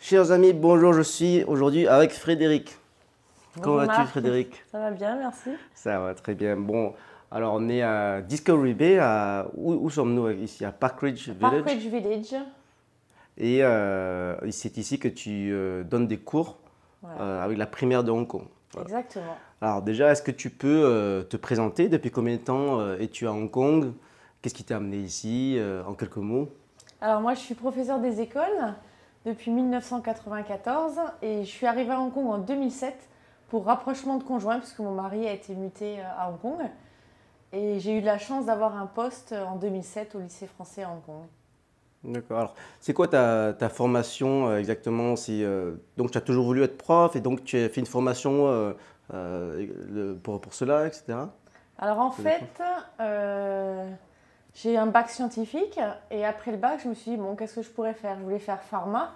Chers amis, bonjour, je suis aujourd'hui avec Frédéric. Bonjour Comment vas-tu, Marc, Frédéric? ça va bien, merci. Ça va très bien. Bon, alors on est à Discovery Bay, où sommes-nous ici? À Park Ridge Village. Parkridge Village, Et c'est ici que tu donnes des cours voilà, avec la primaire de Hong Kong. Voilà. exactement. Alors déjà, est-ce que tu peux te présenter? Depuis combien de temps es-tu à Hong Kong? Qu'est-ce qui t'a amené ici en quelques mots? Alors moi je suis professeure des écoles depuis 1994 et je suis arrivée à Hong Kong en 2007 pour rapprochement de conjoints puisque mon mari a été muté à Hong Kong. Et j'ai eu de la chance d'avoir un poste en 2007 au lycée français à Hong Kong. D'accord. Alors, c'est quoi ta formation exactement? Donc, tu as toujours voulu être prof et donc tu as fait une formation pour cela, etc. Alors en C'est des fait, profs. j'ai eu un bac scientifique et après le bac je me suis dit bon qu'est-ce que je pourrais faire? Je voulais faire pharma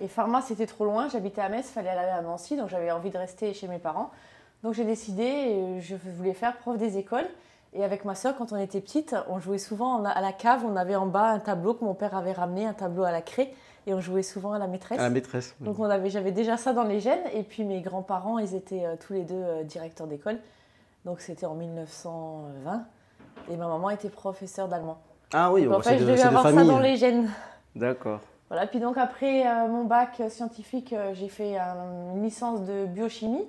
et pharma c'était trop loin, j'habitais à Metz, il fallait aller à Nancy donc j'avais envie de rester chez mes parents. Donc j'ai décidé, je voulais faire prof des écoles. Et avec ma soeur, quand on était petite, on jouait souvent à la cave. On avait en bas un tableau que mon père avait ramené, un tableau à la craie. Et on jouait souvent à la maîtresse. À la maîtresse. Oui. Donc j'avais déjà ça dans les gènes. Et puis mes grands-parents, ils étaient tous les deux directeurs d'école. Donc c'était en 1920. Et ma maman était professeure d'allemand. Ah oui, Donc en bon, fait, je devais c'est de avoir ça famille. dans les gènes. D'accord. Voilà. Puis donc après mon bac scientifique, j'ai fait une licence de biochimie.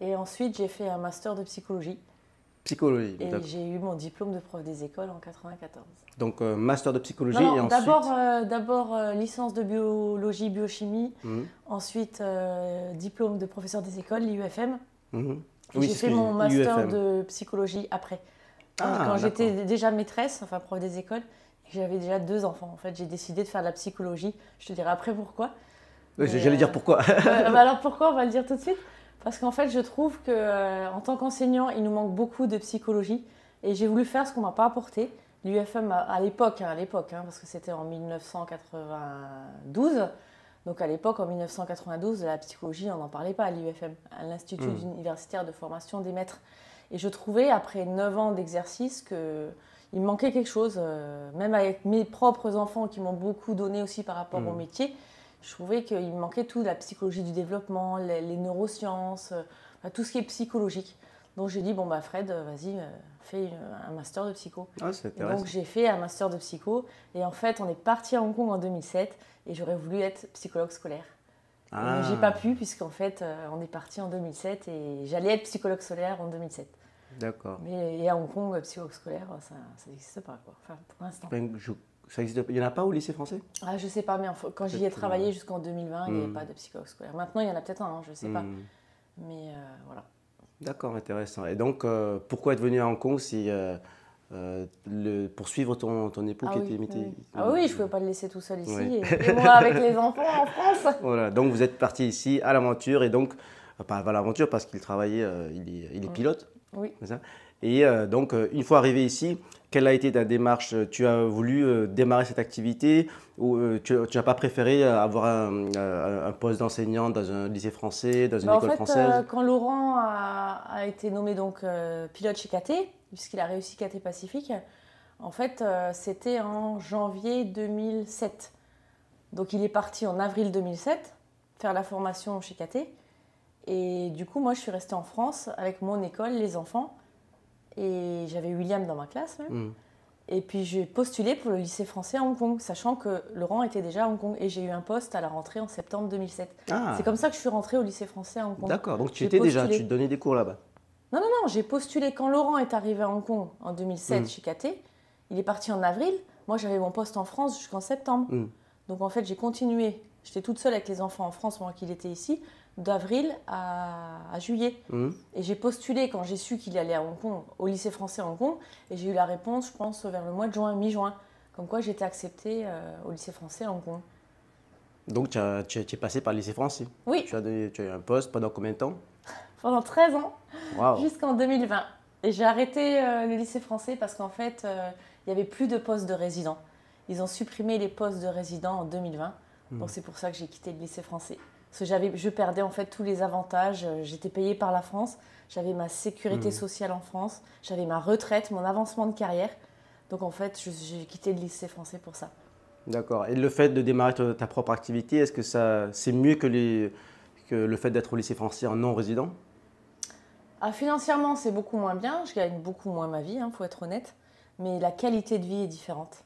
Et ensuite, j'ai fait un master de psychologie. Psychologie. Et D'accord. j'ai eu mon diplôme de prof des écoles en 94. Donc, master de psychologie Non, et non, ensuite. d'abord licence de biologie, biochimie, Mhm, ensuite diplôme de professeur des écoles, l'IUFM. mhm. Et Oui, j'ai c'est ce fait que mon master UFM. de psychologie après. Ah, Quand d'accord. j'étais déjà maîtresse, enfin prof des écoles, j'avais déjà 2 enfants. En fait, j'ai décidé de faire de la psychologie. Je te dirai après pourquoi. Oui, Mais, j'allais dire pourquoi. alors pourquoi, on va le dire tout de suite. Parce qu'en fait, je trouve que en tant qu'enseignant, il nous manque beaucoup de psychologie. Et j'ai voulu faire ce qu'on m'a pas apporté. L'UFM à l'époque, parce que c'était en 1992. Donc à l'époque, en 1992, la psychologie, on n'en parlait pas à l'UFM, à l'Institut universitaire de formation des maîtres. Et je trouvais, après 9 ans d'exercice, qu'il me manquait quelque chose. Même avec mes propres enfants qui m'ont beaucoup donné aussi par rapport au métier, je trouvais qu'il me manquait tout, la psychologie du développement, les neurosciences, tout ce qui est psychologique. Donc j'ai dit, bon bah Fred, vas-y, fais un master de psycho. Ah, c'est Et donc intéressant. j'ai fait un master de psycho. Et en fait, on est parti à Hong Kong en 2007 et j'aurais voulu être psychologue scolaire. Ah, Et j'ai pas pu puisqu'en fait, on est parti en 2007 et j'allais être psychologue scolaire en 2007. d'accord. Mais et à Hong Kong, psychologue scolaire, ça n'existe pas, quoi. Enfin, pour l'instant. Ben, ça existe. Il n'y en a pas au lycée français? Ah, je sais pas, mais quand j'y ai Peut-être, travaillé jusqu'en 2020, il n'y avait Hmm. pas de psychologue scolaire. Maintenant, il y en a peut-être un, hein, je sais pas. Hmm. Mais voilà. D'accord, intéressant. Et donc, pourquoi être venu à Hong Kong si, pour suivre ton époux Ah qui oui, était oui. Ah oui, je ne pouvais pas le laisser tout seul ici. Oui. Et moi, avec les enfants en France. Voilà, donc vous êtes parti ici à l'aventure et donc, pas à l'aventure parce qu'il travaillait, il est pilote, Oui. c'est ça? Et donc, une fois arrivé ici, quelle a été ta démarche? Tu as voulu démarrer cette activité ou tu n'as pas préféré avoir un poste d'enseignant dans un lycée français, dans une Bah, en école fait, française? quand Laurent a été nommé donc, pilote chez KT, puisqu'il a réussi KT Pacifique, en fait, c'était en janvier 2007. Donc il est parti en avril 2007 faire la formation chez KT. Et du coup, moi, je suis restée en France avec mon école, les enfants. Et j'avais William dans ma classe même. Hmm. Et puis j'ai postulé pour le lycée français à Hong Kong, sachant que Laurent était déjà à Hong Kong. Et j'ai eu un poste à la rentrée en septembre 2007. Ah, C'est comme ça que je suis rentrée au lycée français à Hong Kong. d'accord, donc tu J'ai étais déjà, postulé. tu donnais des cours là-bas. Non, non, non, j'ai postulé quand Laurent est arrivé à Hong Kong en 2007 Hmm. chez KT. Il est parti en avril. Moi, j'avais mon poste en France jusqu'en septembre. Hmm. Donc en fait, j'ai continué. J'étais toute seule avec les enfants en France pendant qu'il était ici, d'avril à juillet. Hmm. Et j'ai postulé quand j'ai su qu'il allait à Hong Kong, au lycée français à Hong Kong. Et j'ai eu la réponse, je pense, vers le mois de juin, mi-juin. Comme quoi j'étais acceptée au lycée français à Hong Kong. Donc tu es passé par le lycée français. Oui, Tu as eu un poste pendant combien de temps? pendant 13 ans, Waouh. jusqu'en 2020. Et j'ai arrêté le lycée français parce qu'en fait, il n'y avait plus de postes de résidents. Ils ont supprimé les postes de résidents en 2020. Donc c'est pour ça que j'ai quitté le lycée français. Parce que je perdais en fait tous les avantages. J'étais payée par la France, j'avais ma sécurité sociale en France, j'avais ma retraite, mon avancement de carrière. Donc en fait, j'ai quitté le lycée français pour ça. D'accord. Et le fait de démarrer ta propre activité, est-ce que c'est mieux que le fait d'être au lycée français en non-résident? Ah, financièrement, c'est beaucoup moins bien. Je gagne beaucoup moins ma vie, faut être honnête. Mais la qualité de vie est différente.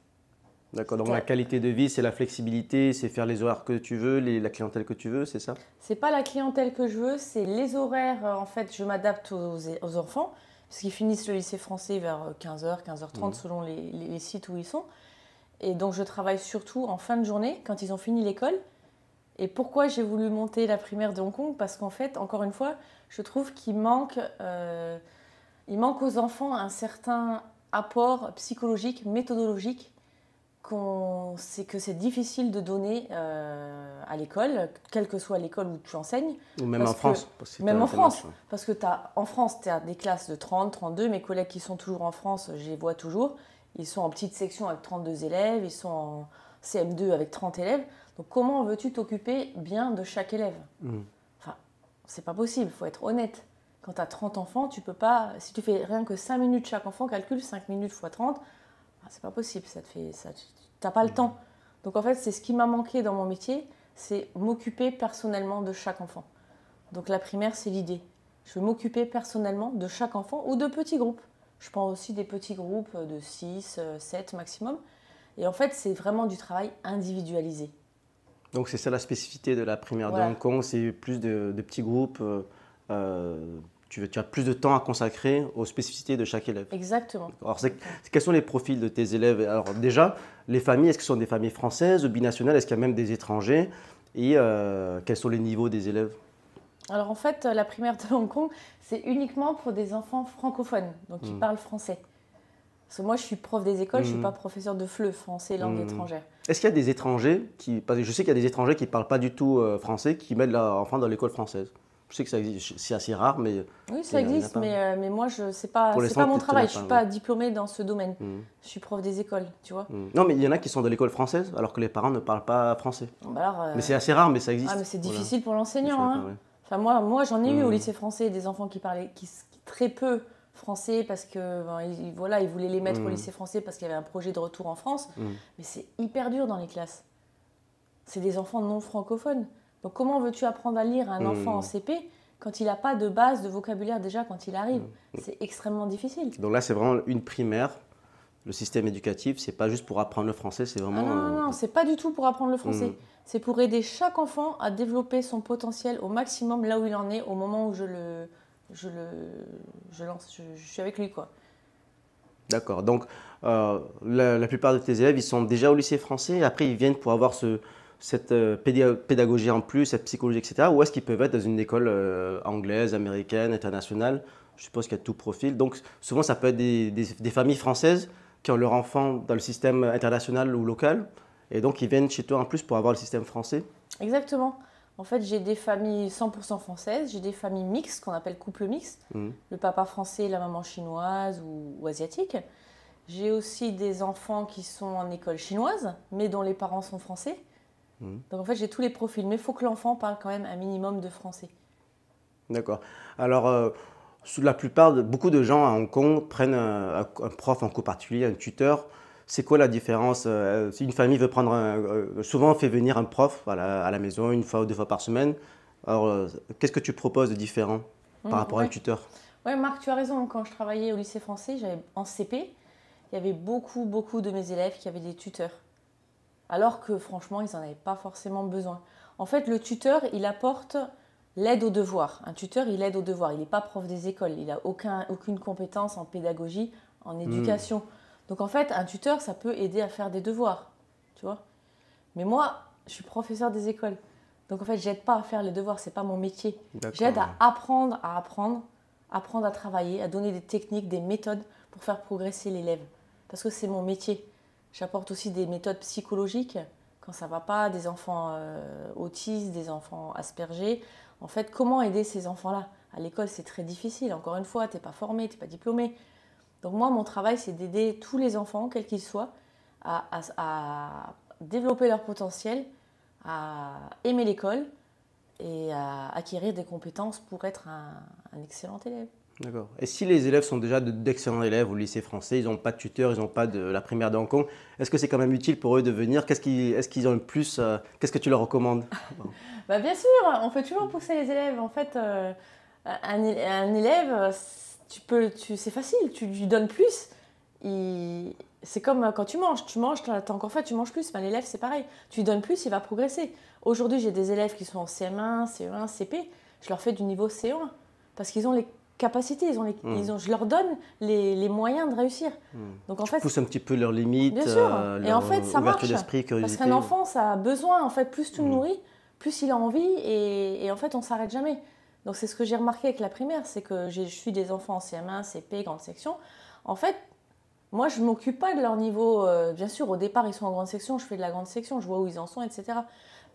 D'accord. Donc la qualité de vie, c'est la flexibilité, c'est faire les horaires que tu veux, la clientèle que tu veux, c'est ça? C'est pas la clientèle que je veux, c'est les horaires. En fait, je m'adapte aux enfants, parce qu'ils finissent le lycée français vers 15h, 15h30 selon les sites où ils sont. Et donc, je travaille surtout en fin de journée, quand ils ont fini l'école. Et pourquoi j'ai voulu monter la primaire de Hong Kong? Parce qu'en fait, encore une fois, je trouve il manque aux enfants un certain apport psychologique, méthodologique, que c'est difficile de donner à l'école, quelle que soit l'école où tu enseignes. Ou même en France. Même en France. Parce que en France, tu as des classes de 30, 32. Mes collègues qui sont toujours en France, je les vois toujours. Ils sont en petite section avec 32 élèves, ils sont en CM2 avec 30 élèves. Donc comment veux-tu t'occuper bien de chaque élève? Enfin, c'est pas possible, il faut être honnête. Quand tu as 30 enfants, tu peux pas. Si tu fais rien que 5 minutes chaque enfant, calcule 5 minutes x 30, c'est pas possible, t'as pas le temps. Donc en fait, c'est ce qui m'a manqué dans mon métier, c'est m'occuper personnellement de chaque enfant. Donc la primaire, c'est l'idée. Je vais m'occuper personnellement de chaque enfant ou de petits groupes. Je prends aussi des petits groupes de 6, 7 maximum. Et en fait, c'est vraiment du travail individualisé. Donc c'est ça la spécificité de la primaire de Hong Kong, c'est plus de petits groupes. Tu as plus de temps à consacrer aux spécificités de chaque élève. Exactement. Alors, quels sont les profils de tes élèves? Alors déjà, les familles, est-ce que ce sont des familles françaises ou binationales? Est-ce qu'il y a même des étrangers? Et quels sont les niveaux des élèves? Alors en fait, la primaire de Hong Kong, c'est uniquement pour des enfants francophones, donc qui parlent français. Parce que moi, je suis prof des écoles, je ne suis pas professeur de FLE, français, langue étrangère. Est-ce qu'il y a des étrangers parce que je sais qu'il y a des étrangers qui ne parlent pas du tout français, qui mettent leurs enfants dans l'école française? Je sais que ça existe, c'est assez rare, mais... Oui, ça existe, mais moi, c'est pas mon travail. Je ne suis pas diplômée dans ce domaine. Je suis prof des écoles, tu vois. Non, mais il y en a qui sont de l'école française, alors que les parents ne parlent pas français. Alors, mais c'est assez rare, mais ça existe. Ah, mais c'est difficile pour l'enseignant. Ouais. Enfin, moi j'en ai eu au lycée français des enfants qui parlaient très peu français parce que ils voulaient les mettre au lycée français parce qu'il y avait un projet de retour en France. Mais c'est hyper dur dans les classes. C'est des enfants non francophones. Donc comment veux-tu apprendre à lire à un enfant en CP quand il n'a pas de base de vocabulaire déjà quand il arrive? C'est extrêmement difficile. Donc là, c'est vraiment une primaire. Le système éducatif, c'est pas juste pour apprendre le français, c'est vraiment... non, c'est pas du tout pour apprendre le français. C'est pour aider chaque enfant à développer son potentiel au maximum là où il en est au moment où je suis avec lui, quoi. D'accord. Donc, la plupart de tes élèves, ils sont déjà au lycée français et après, ils viennent pour avoir cette pédagogie en plus, cette psychologie, etc. Ou est-ce qu'ils peuvent être dans une école anglaise, américaine, internationale? Je suppose qu'il y a tout profil. Donc, souvent, ça peut être des familles françaises qui ont leur enfant dans le système international ou local. Et donc, ils viennent chez toi en plus pour avoir le système français? Exactement. En fait, j'ai des familles 100% françaises, j'ai des familles mixtes, qu'on appelle couple mixte. Le papa français et la maman chinoise ou asiatique. J'ai aussi des enfants qui sont en école chinoise, mais dont les parents sont français. Donc en fait, j'ai tous les profils. Mais il faut que l'enfant parle quand même un minimum de français. D'accord. Alors, beaucoup de gens à Hong Kong prennent un prof en cours particulier, un tuteur. C'est quoi la différence? Si une famille veut souvent on fait venir un prof à la maison une fois ou 2 fois par semaine. Alors, qu'est-ce que tu proposes de différent par rapport à un tuteur? Oui, Marc, tu as raison. Quand je travaillais au lycée français, en CP, il y avait beaucoup de mes élèves qui avaient des tuteurs. Alors que franchement, ils n'en avaient pas forcément besoin. En fait, le tuteur, il apporte l'aide aux devoirs. Un tuteur, il aide aux devoirs. Il n'est pas prof des écoles. Il n'a aucune compétence en pédagogie, en éducation. Donc en fait, un tuteur, ça peut aider à faire des devoirs, tu vois. Mais moi, je suis professeur des écoles. Donc en fait, j'aide pas à faire les devoirs, c'est pas mon métier. J'aide à apprendre à travailler, à donner des techniques, des méthodes pour faire progresser l'élève. Parce que c'est mon métier. J'apporte aussi des méthodes psychologiques quand ça va pas, des enfants autistes, des enfants aspergés. En fait, comment aider ces enfants-là? À l'école, c'est très difficile. Encore une fois, tu n'es pas formé, tu n'es pas diplômé. Donc moi, mon travail, c'est d'aider tous les enfants, quels qu'ils soient, à développer leur potentiel, à aimer l'école et à acquérir des compétences pour être un excellent élève. D'accord. Et si les élèves sont déjà d'excellents élèves au lycée français, ils n'ont pas de tuteur, ils n'ont pas de la primaire de Hong Kong, est-ce que c'est quand même utile pour eux de venir? Est-ce qu'ils ont le plus, qu'est-ce que tu leur recommandes? Bah, bien sûr, on peut toujours pousser les élèves. En fait, un élève, c'est facile, tu lui donnes plus. C'est comme quand tu manges, t'as encore faim, tu manges plus. Ben, l'élève, c'est pareil. Tu lui donnes plus, il va progresser. Aujourd'hui, j'ai des élèves qui sont en CM1, CE1, CP. Je leur fais du niveau CE1 parce qu'ils ont les capacités, je leur donne les moyens de réussir. Donc en fait, Pousse un petit peu leurs limites, bien sûr. Et en leur fait, ça ouverture marche. d'esprit, Parce curiosité. qu'un enfant, ça a besoin, en fait, plus tu le nourris, plus il a envie, et en fait, on s'arrête jamais. Donc c'est ce que j'ai remarqué avec la primaire, c'est que je suis des enfants en CM1, CP, grande section. En fait, moi, je ne m'occupe pas de leur niveau. Bien sûr, au départ, ils sont en grande section, je fais de la grande section, je vois où ils en sont, etc.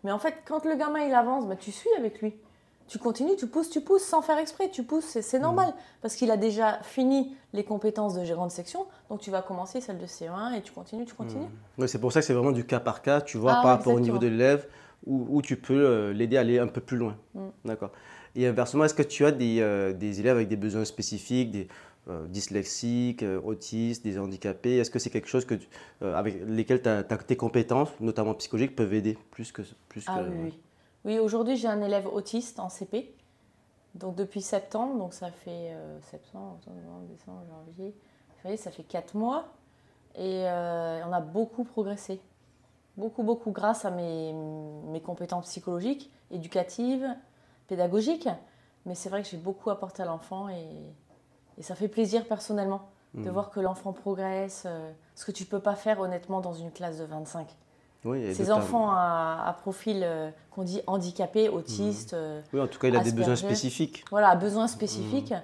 Mais en fait, quand le gamin, il avance, bah, tu suis avec lui. Tu continues, tu pousses sans faire exprès, tu pousses, c'est normal. Parce qu'il a déjà fini les compétences de gérant de section, donc tu vas commencer celle de CE1 et tu continues. Oui, c'est pour ça que c'est vraiment du cas par cas, tu vois, Ah, par ouais, rapport au niveau de exactement. l'élève, où tu peux l'aider à aller un peu plus loin. D'accord. Et inversement, est-ce que tu as des élèves avec des besoins spécifiques, des dyslexiques, autistes, des handicapés? Est-ce que c'est quelque chose avec lesquels tes compétences, notamment psychologiques, peuvent aider Ah oui, oui. Oui, aujourd'hui, j'ai un élève autiste en CP. Donc depuis septembre, donc ça fait septembre, octobre, novembre, décembre, janvier, février, ça fait 4 mois. Et on a beaucoup progressé. Beaucoup, beaucoup grâce à mes compétences psychologiques, éducatives, pédagogiques. Mais c'est vrai que j'ai beaucoup apporté à l'enfant et ça fait plaisir personnellement de voir que l'enfant progresse, ce que tu ne peux pas faire honnêtement dans une classe de 25. Oui, et Ces enfants à profil qu'on dit handicapé, autiste, oui, en tout cas, il a des besoins Asperger, spécifiques. voilà, à besoins spécifiques.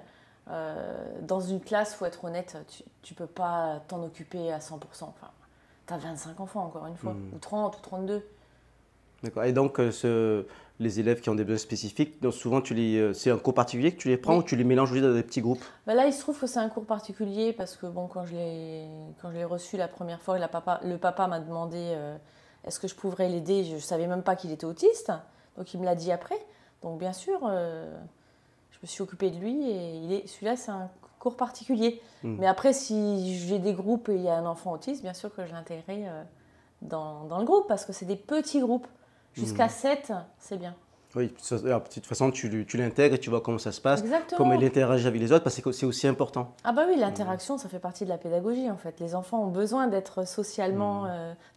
Dans une classe, il faut être honnête, tu ne peux pas t'en occuper à 100%. Enfin, tu as 25 enfants, encore une fois, ou 30 ou 32. D'accord. Et donc, les élèves qui ont des besoins spécifiques, donc souvent, c'est un cours particulier que tu les prends Oui. ou tu les mélanges aussi dans des petits groupes? Ben là, il se trouve que c'est un cours particulier parce que bon, quand je l'ai reçu la première fois, le papa m'a demandé est-ce que je pourrais l'aider. Je ne savais même pas qu'il était autiste, donc il me l'a dit après. Donc bien sûr, je me suis occupée de lui et celui-là, c'est un cours particulier. Mais après, si j'ai des groupes et il y a un enfant autiste, bien sûr que je l'intégrerai dans le groupe parce que c'est des petits groupes. Jusqu'à 7, c'est bien. Oui, alors, de toute façon, tu l'intègres et tu vois comment ça se passe, Exactement. comment il interagit avec les autres, parce que c'est aussi important. Ah bah oui, l'interaction, ça fait partie de la pédagogie en fait. Les enfants ont besoin d'être socialement,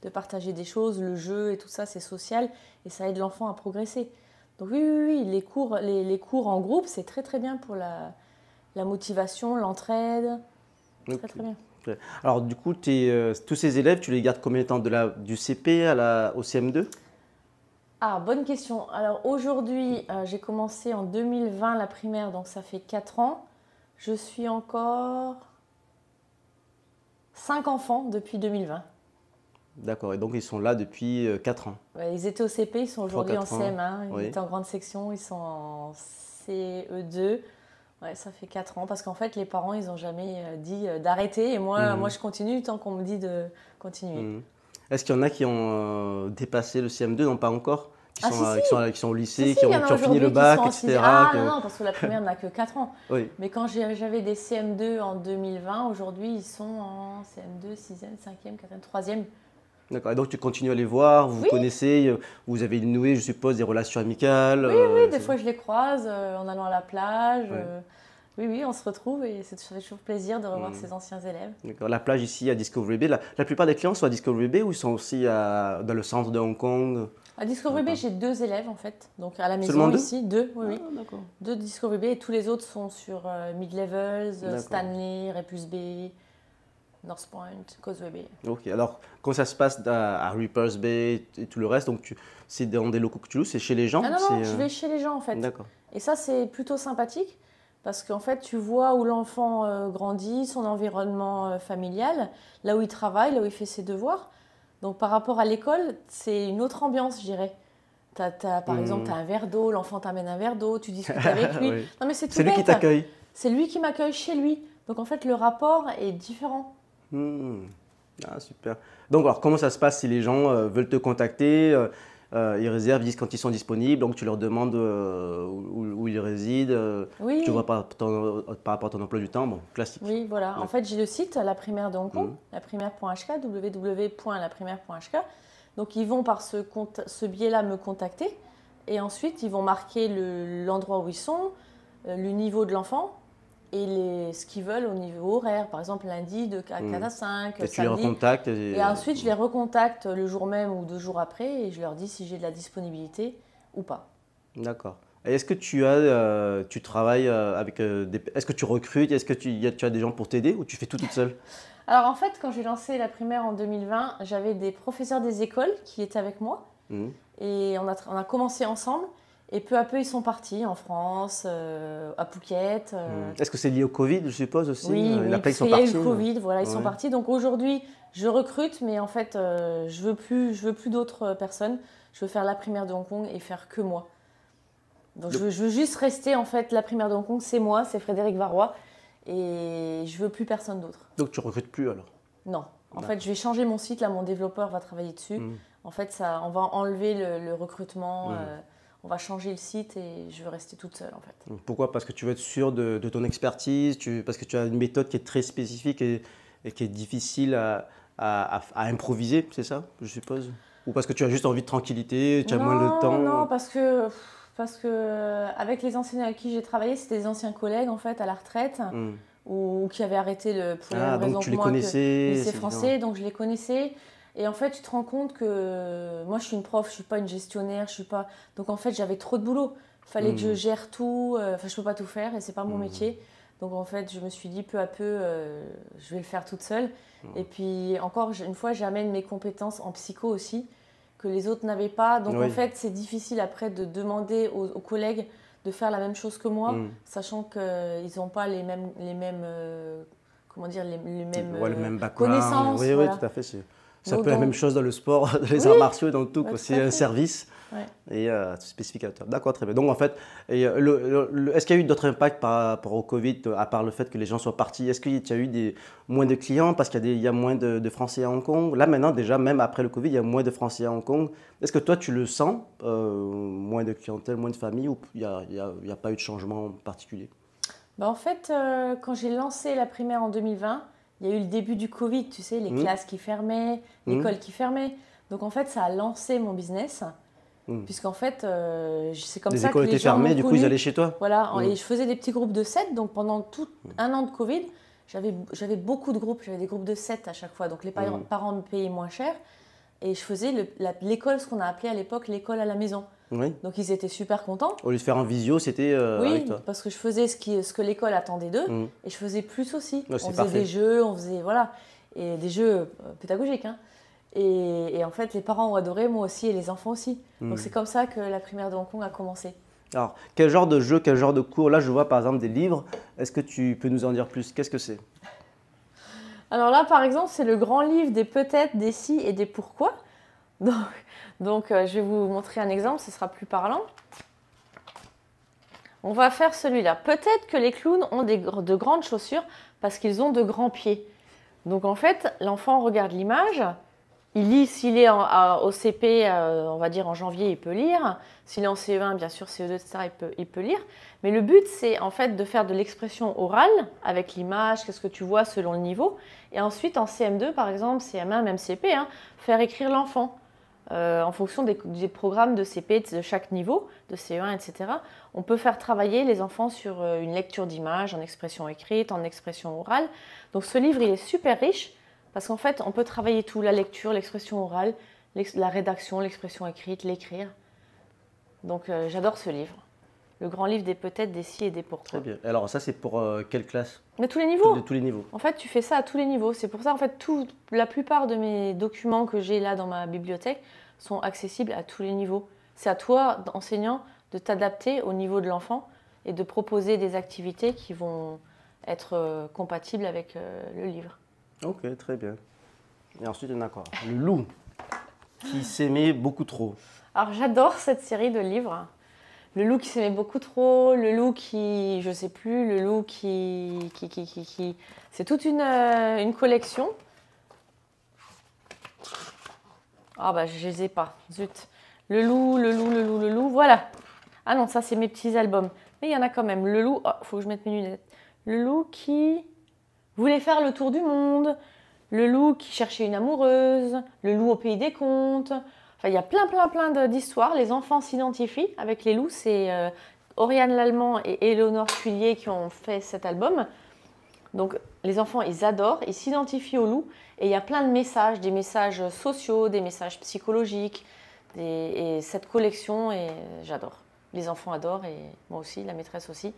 de partager des choses, le jeu et tout ça, c'est social et ça aide l'enfant à progresser. Donc oui, oui, oui, les cours en groupe, c'est très très bien pour la motivation, l'entraide. Très Ok. très bien. Ok. Alors, du coup, tous ces élèves, tu les gardes combien de temps du CP au CM2? Ah, bonne question. Alors aujourd'hui, j'ai commencé en 2020 la primaire, donc ça fait 4 ans. Je suis encore 5 enfants depuis 2020. D'accord, et donc ils sont là depuis 4 ans. Ouais, ils étaient au CP, ils sont aujourd'hui en 3-4 ans. CM1, ils Oui. étaient en grande section, ils sont en CE2. Ouais, ça fait 4 ans parce qu'en fait, les parents, ils n'ont jamais dit d'arrêter et moi, je continue tant qu'on me dit de continuer. Est-ce qu'il y en a qui ont dépassé le CM2, non pas encore, qui Ah, sont, si, si. qui sont au Si, lycée, si, il y en a qui ont fini le aujourd'hui qui bac, sont en etc. sixième. Ah non, non, parce que la première n'a que 4 ans. Oui, Mais quand j'avais des CM2 en 2020, aujourd'hui, ils sont en CM2, 6e, 5e, 4e, 3e. d'accord. Et donc tu continues à les voir, vous vous Oui, connaissez, vous avez noué, je suppose, des relations amicales. oui, oui, des fois je les croise en allant à la plage. Ouais. Oui, oui, on se retrouve et ça fait toujours plaisir de revoir ses anciens élèves. D'accord. La plage ici à Discovery Bay, la plupart des clients sont à Discovery Bay ou ils sont aussi dans le centre de Hong Kong? À Discovery Bay, j'ai 2 élèves en fait. Donc à la Seulement maison 2? ici, 2, oui, oui. Ah, d'accord. 2 de Discovery Bay et tous les autres sont sur Mid-Levels, D'accord. Stanley, Repulse Bay, North Point, Causeway Bay. Ok, alors quand ça se passe à Reapers Bay et tout le reste, donc c'est dans des locaux que tu loues, c'est chez les gens? Ah non, non, c'est, je vais chez les gens en fait. D'accord. Et ça, c'est plutôt sympathique parce qu'en fait, tu vois où l'enfant grandit, son environnement familial, là où il travaille, là où il fait ses devoirs. Donc par rapport à l'école, c'est une autre ambiance, je dirais. Par exemple, tu as un verre d'eau, l'enfant t'amène un verre d'eau, tu discutes avec lui. Oui. Non mais c'est tout C'est lui qui bête. t'accueille. C'est lui qui m'accueille chez lui. Donc en fait, le rapport est différent. Hmm. Ah, super. Donc, alors, comment ça se passe si les gens veulent te contacter? ils réservent, ils disent quand ils sont disponibles, donc tu leur demandes où ils résident, Oui, tu vois par rapport à ton emploi du temps, bon, classique. oui, voilà. En fait, j'ai le site La Primaire de Hong Kong, Mhm. laprimaire.hk, www.laprimaire.hk. Donc, ils vont par ce biais-là me contacter. Et ensuite, ils vont marquer l'endroit où ils sont, le niveau de l'enfant et ce qu'ils veulent au niveau horaire. Par exemple, lundi de 4 à 5, Et tu les samedi. recontactes. Et ensuite, je les recontacte le jour même ou 2 jours après et je leur dis si j'ai de la disponibilité ou pas. D'accord. Et est-ce que tu travailles avec est-ce que tu recrutes? Est-ce que tu as des gens pour t'aider ou tu fais tout toute seule? Alors en fait, quand j'ai lancé la primaire en 2020, j'avais des professeurs des écoles qui étaient avec moi Mhm. et on a commencé ensemble. Et peu à peu, ils sont partis en France, à Phuket. Est-ce que c'est lié au Covid, je suppose aussi? Oui, Il y en a oui, plein qui parce sont qu'il y a eu partis. le Covid, voilà, ils sont Ouais. partis. Donc aujourd'hui, je recrute, mais en fait, je veux plus d'autres personnes. Je veux faire la primaire de Hong Kong et faire que moi. Donc je veux juste rester, en fait, la primaire de Hong Kong, c'est moi, c'est Frédéric Varrois. Et je veux plus personne d'autre. Donc tu recrutes plus alors? Non. En fait, je vais changer mon site, là, mon développeur va travailler dessus. Mhm. En fait, on va enlever le recrutement, on va changer le site et je veux rester toute seule, en fait. Pourquoi? Parce que tu veux être sûr de ton expertise, parce que tu as une méthode qui est très spécifique et qui est difficile à improviser, c'est ça, je suppose? Ou parce que tu as juste envie de tranquillité, tu as moins de temps? Non, parce que avec les enseignants avec qui j'ai travaillé, c'était des anciens collègues, en fait, à la retraite, Hmm. ou qui avaient arrêté pour la Ah, même donc raison tu que les moi, que le connaissais, lycée c'est français, différent. donc je les connaissais. Et en fait, tu te rends compte que moi, je suis une prof, je suis pas une gestionnaire, je suis pas. Donc en fait, j'avais trop de boulot. Il fallait que je Hmm. gère tout. Enfin, je peux pas tout faire et c'est pas mon Hmm. métier. Donc en fait, je me suis dit peu à peu, je vais le faire toute seule. Et puis encore une fois, j'amène mes compétences en psycho aussi que les autres n'avaient pas. Donc en Oui. fait, c'est difficile après de demander aux collègues de faire la même chose que moi, Hmm. sachant qu'ils n'ont pas les mêmes comment dire, les mêmes Ouais, le même background. connaissances. Oui, oui, Voilà. tout à fait. C'est un Donc, peu la même chose dans le sport, dans les oui, arts martiaux, dans tout, bah, quoi. tout C'est à un fait. service Ouais. et spécifique à toi. D'accord, très bien. Donc en fait, et, est-ce qu'il y a eu d'autres impacts par rapport au Covid, à part le fait que les gens soient partis? Est-ce qu'il y a eu moins de clients parce qu'il y a moins de Français à Hong Kong? Là maintenant, déjà, même après le Covid, il y a moins de Français à Hong Kong. Est-ce que toi, tu le sens, moins de clientèle, moins de familles, ou il y a pas eu de changement particulier? Bah, en fait, quand j'ai lancé la primaire en 2020, il y a eu le début du Covid, tu sais, les Hmm. classes qui fermaient, Hmm. l'école qui fermait. Donc en fait, ça a lancé mon business, Hmm. puisqu'en fait, c'est comme Les ça que écoles les étaient gens m'ont fermées, du coup, ils connu. allaient chez toi? Voilà, Hmm. et je faisais des petits groupes de 7, donc pendant tout un an de Covid, j'avais beaucoup de groupes, j'avais des groupes de 7 à chaque fois, donc les parents me payaient moins cher, et je faisais l'école, ce qu'on a appelé à l'époque l'école à la maison. Oui. Donc ils étaient super contents. Au lieu de faire en visio, c'était avec Oui, toi. parce que je faisais ce que l'école attendait d'eux, Hmm. et je faisais plus aussi. Ouais, On c'est faisait parfait. des jeux, on faisait, voilà, et des jeux pédagogiques, hein. Et en fait, les parents ont adoré, moi aussi, et les enfants aussi. Donc c'est comme ça que la primaire de Hong Kong a commencé. Alors, quel genre de jeu, quel genre de cours? Là, je vois par exemple des livres. Est-ce que tu peux nous en dire plus? Qu'est-ce que c'est? Alors là, par exemple, c'est le grand livre des peut-être, des si et des pourquoi. Donc, je vais vous montrer un exemple, ce sera plus parlant. On va faire celui-là. Peut-être que les clowns ont de grandes chaussures parce qu'ils ont de grands pieds. Donc en fait, l'enfant regarde l'image, il lit, s'il est au CP, on va dire en janvier, il peut lire. S'il est en CE1, bien sûr, CE2, etc., il peut lire. Mais le but, c'est en fait de faire de l'expression orale avec l'image, qu'est-ce que tu vois selon le niveau. Et ensuite, en CM2, par exemple, CM1, même CP, hein, faire écrire l'enfant. En fonction des programmes de CP de chaque niveau, de CE1, etc. On peut faire travailler les enfants sur une lecture d'images, en expression écrite, en expression orale. Donc ce livre, il est super riche parce qu'en fait, on peut travailler tout, la lecture, l'expression orale, la rédaction, l'expression écrite, l'écrire. Donc j'adore ce livre. Le grand livre des peut-être, des si et des pourquoi. Très bien. Alors, ça, c'est pour quelle classe? Mais tous les niveaux. Tous les niveaux. En fait, tu fais ça à tous les niveaux. C'est pour ça, en fait, la plupart de mes documents que j'ai là dans ma bibliothèque sont accessibles à tous les niveaux. C'est à toi, enseignant, de t'adapter au niveau de l'enfant et de proposer des activités qui vont être compatibles avec le livre. Ok, très bien. Et ensuite, il y en a quoi? Le loup qui s'aimait beaucoup trop. Alors, j'adore cette série de livres. Le loup qui s'aimait beaucoup trop, le loup qui, je sais plus, le loup qui... C'est toute une collection. Ah bah je les ai pas, zut. Le loup, le loup, le loup, le loup, voilà. Ah non, ça c'est mes petits albums. Mais il y en a quand même. Le loup, oh, faut que je mette mes lunettes. Le loup qui voulait faire le tour du monde. Le loup qui cherchait une amoureuse. Le loup au pays des contes. Enfin, il y a plein d'histoires. Les enfants s'identifient avec les loups. C'est Oriane Lallemand et Éléonore Cuillier qui ont fait cet album. Donc, les enfants, ils adorent, ils s'identifient au loup. Et il y a plein de messages, des messages sociaux, des messages psychologiques. Et cette collection, j'adore. Les enfants adorent et moi aussi, la maîtresse aussi.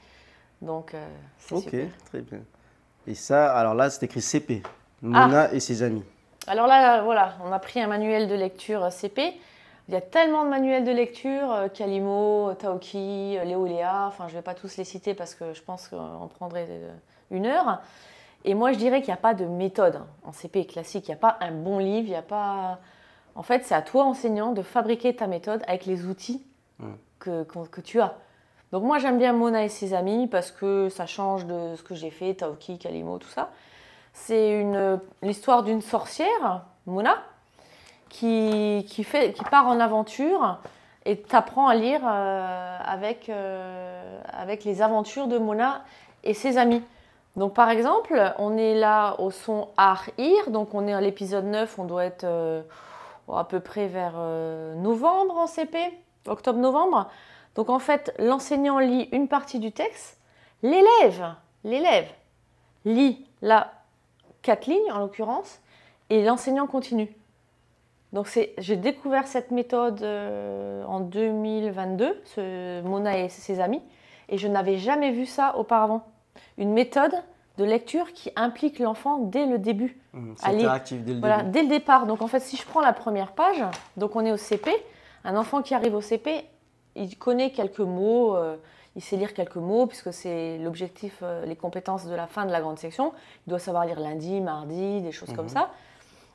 Donc, c'est super. Ok, très bien. Et ça, alors là, c'est écrit CP, Mona et ses amis. Alors là, voilà, on a pris un manuel de lecture CP. Il y a tellement de manuels de lecture, Calimo, Taoki, Léo et Léa. Enfin, je ne vais pas tous les citer parce que je pense qu'on prendrait 1 heure. Et moi, je dirais qu'il n'y a pas de méthode en CP classique. Il n'y a pas un bon livre, il n'y a pas... En fait, c'est à toi, enseignant, de fabriquer ta méthode avec les outils que tu as. Donc moi, j'aime bien Mona et ses amis parce que ça change de ce que j'ai fait, Taoki, Calimo, tout ça. C'est l'histoire d'une sorcière, Mona, qui part en aventure et t'apprend à lire avec les aventures de Mona et ses amis. Donc par exemple, on est là au son Ar-Ir, donc on est à l'épisode 9, on doit être à peu près vers novembre en CP, octobre-novembre. Donc en fait, l'enseignant lit une partie du texte, l'élève lit 4 lignes en l'occurrence, et l'enseignant continue. Donc j'ai découvert cette méthode en 2022, Mona et ses amis, et je n'avais jamais vu ça auparavant. Une méthode de lecture qui implique l'enfant dès le début. C'est interactif dès le début. Dès le départ. Donc en fait, si je prends la première page, donc on est au CP, un enfant qui arrive au CP, il connaît quelques mots, il sait lire quelques mots, puisque c'est l'objectif, les compétences de la fin de la grande section. Il doit savoir lire lundi, mardi, des choses comme ça.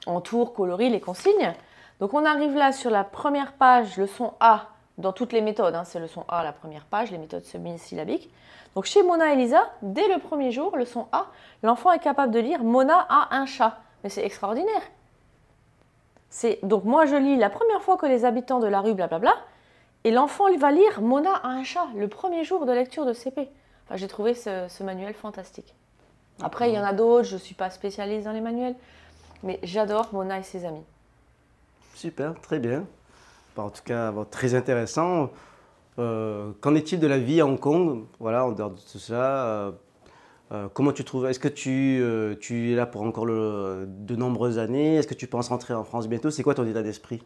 En tour, coloris, les consignes. Donc on arrive là sur la première page, le son A, dans toutes les méthodes, c'est le son A la première page, les méthodes semi-syllabiques. Donc chez Mona et Lisa, dès le premier jour, le son A, l'enfant est capable de lire « Mona a un chat ». Mais c'est extraordinaire. Donc moi je lis la première fois que les habitants de la rue blablabla, et l'enfant il va lire « Mona a un chat », le premier jour de lecture de CP. Enfin, j'ai trouvé ce manuel fantastique. Après, il y en a d'autres, je ne suis pas spécialiste dans les manuels, mais j'adore Mona et ses amis. Super, très bien. En tout cas, très intéressant. Qu'en est-il de la vie à Hong Kong? Voilà, en dehors de tout ça, comment tu trouves? Est-ce que tu es là pour encore de nombreuses années? Est-ce que tu penses rentrer en France bientôt? C'est quoi ton état d'esprit?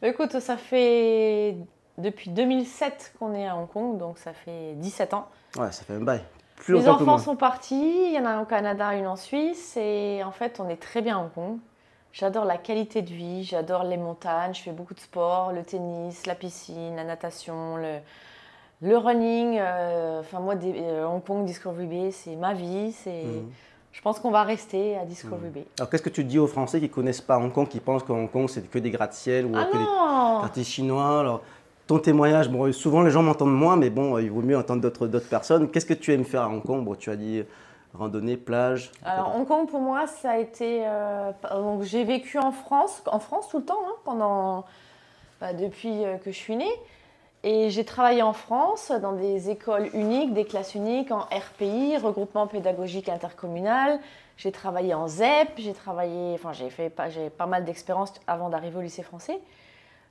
Écoute, ça fait depuis 2007 qu'on est à Hong Kong, donc ça fait 17 ans. Ouais, ça fait un bail. Plus Les longtemps que moi. enfants sont partis, il y en a un au Canada, une en Suisse, et en fait, on est très bien à Hong Kong. J'adore la qualité de vie, j'adore les montagnes, je fais beaucoup de sport, le tennis, la piscine, la natation, le running. Enfin, moi, Hong Kong, Discovery Bay, c'est ma vie. Je pense qu'on va rester à Discovery Bay. Alors, qu'est-ce que tu dis aux Français qui ne connaissent pas Hong Kong, qui pensent que Hong Kong, c'est que des gratte-ciel ou que des quartiers chinois? Alors, ton témoignage, bon, souvent les gens m'entendent moi, mais bon, il vaut mieux entendre d'autres personnes. Qu'est-ce que tu aimes faire à Hong Kong? Bon, tu as dit randonnée, plage. Alors, Hong Kong, pour moi, ça a été... donc, j'ai vécu en France tout le temps, depuis que je suis née. Et j'ai travaillé en France dans des écoles uniques, des classes uniques, en RPI, regroupement pédagogique intercommunal. J'ai travaillé en ZEP, j'ai pas mal d'expériences avant d'arriver au lycée français.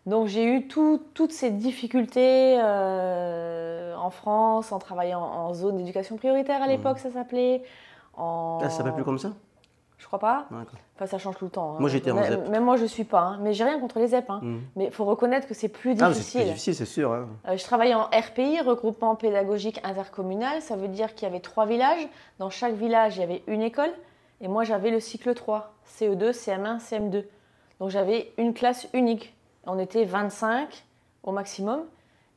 Donc j'ai eu toutes ces difficultés en France, en travaillant en zone d'éducation prioritaire à l'époque, ça s'appelait. Ça s'appelle plus comme ça? Je crois pas. D'accord. Enfin, ça change tout le temps. Moi, j'étais en ZEP. Même moi, je suis pas. Mais j'ai rien contre les ZEP. Mais il faut reconnaître que c'est plus difficile. C'est plus difficile, c'est sûr. Je travaillais en RPI, regroupement pédagogique intercommunal. Ça veut dire qu'il y avait 3 villages. Dans chaque village, il y avait une école. Et moi, j'avais le cycle 3, CE2, CM1, CM2. Donc, j'avais une classe unique. On était 25 au maximum.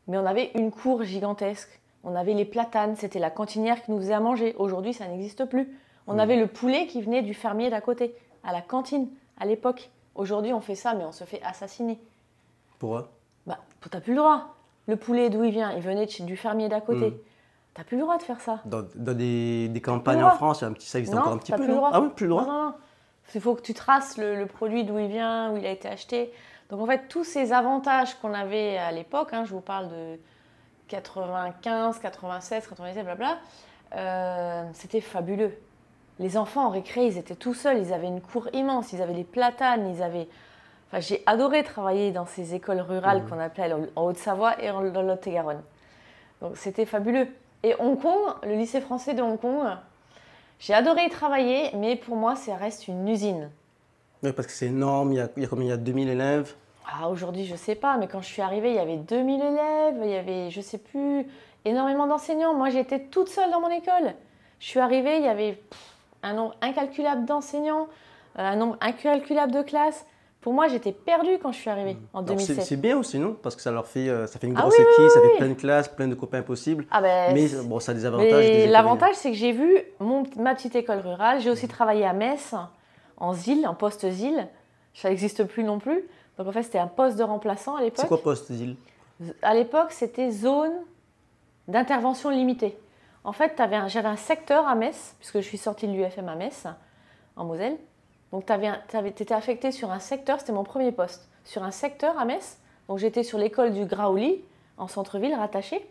Mais on avait une cour gigantesque. On avait les platanes. C'était la cantinière qui nous faisait à manger. Aujourd'hui, ça n'existe plus. On avait le poulet qui venait du fermier d'à côté, à la cantine, à l'époque. Aujourd'hui, on fait ça, mais on se fait assassiner. Pourquoi? T'as plus le droit. Le poulet, d'où il vient? Il venait du fermier d'à côté. T'as plus le droit de faire ça. Dans des campagnes en France, ça existe encore un petit peu, non? Ah oui, plus le droit. Non. Il faut que tu traces le produit, d'où il vient, où il a été acheté. Donc en fait, tous ces avantages qu'on avait à l'époque, je vous parle de 95, 96, 97, blabla, c'était fabuleux. Les enfants en récré, ils étaient tout seuls, ils avaient une cour immense, ils avaient des platanes, Enfin, j'ai adoré travailler dans ces écoles rurales qu'on appelait en Haute-Savoie et dans le Lot-et-Garonne. Donc c'était fabuleux. Et Hong Kong, le lycée français de Hong Kong, j'ai adoré y travailler, mais pour moi, ça reste une usine. Oui, parce que c'est énorme, il y a combien? Il y a 2000 élèves? Aujourd'hui, je ne sais pas, mais quand je suis arrivée, il y avait 2000 élèves, il y avait, je ne sais plus, énormément d'enseignants. Moi, j'étais toute seule dans mon école. Je suis arrivée, il y avait un nombre incalculable d'enseignants, un nombre incalculable de classes. Pour moi, j'étais perdue quand je suis arrivée en 2007. C'est bien aussi, non? Parce que ça leur fait, ça fait une grosse équipe, ça fait plein de classes, plein de copains possibles. Mais bon, ça a des avantages et des inconvénients. l'avantage, c'est que j'ai vu ma petite école rurale. J'ai aussi travaillé à Metz, en ZIL, en poste ZIL. Ça n'existe plus non plus. Donc en fait, c'était un poste de remplaçant à l'époque. C'est quoi poste ZIL? À l'époque, c'était zone d'intervention limitée. En fait, j'avais un secteur à Metz, puisque je suis sortie de l'UFM à Metz, en Moselle. Donc, tu étais affecté sur un secteur, c'était mon premier poste, sur un secteur à Metz. Donc, j'étais sur l'école du Graouli, en centre-ville, rattachée.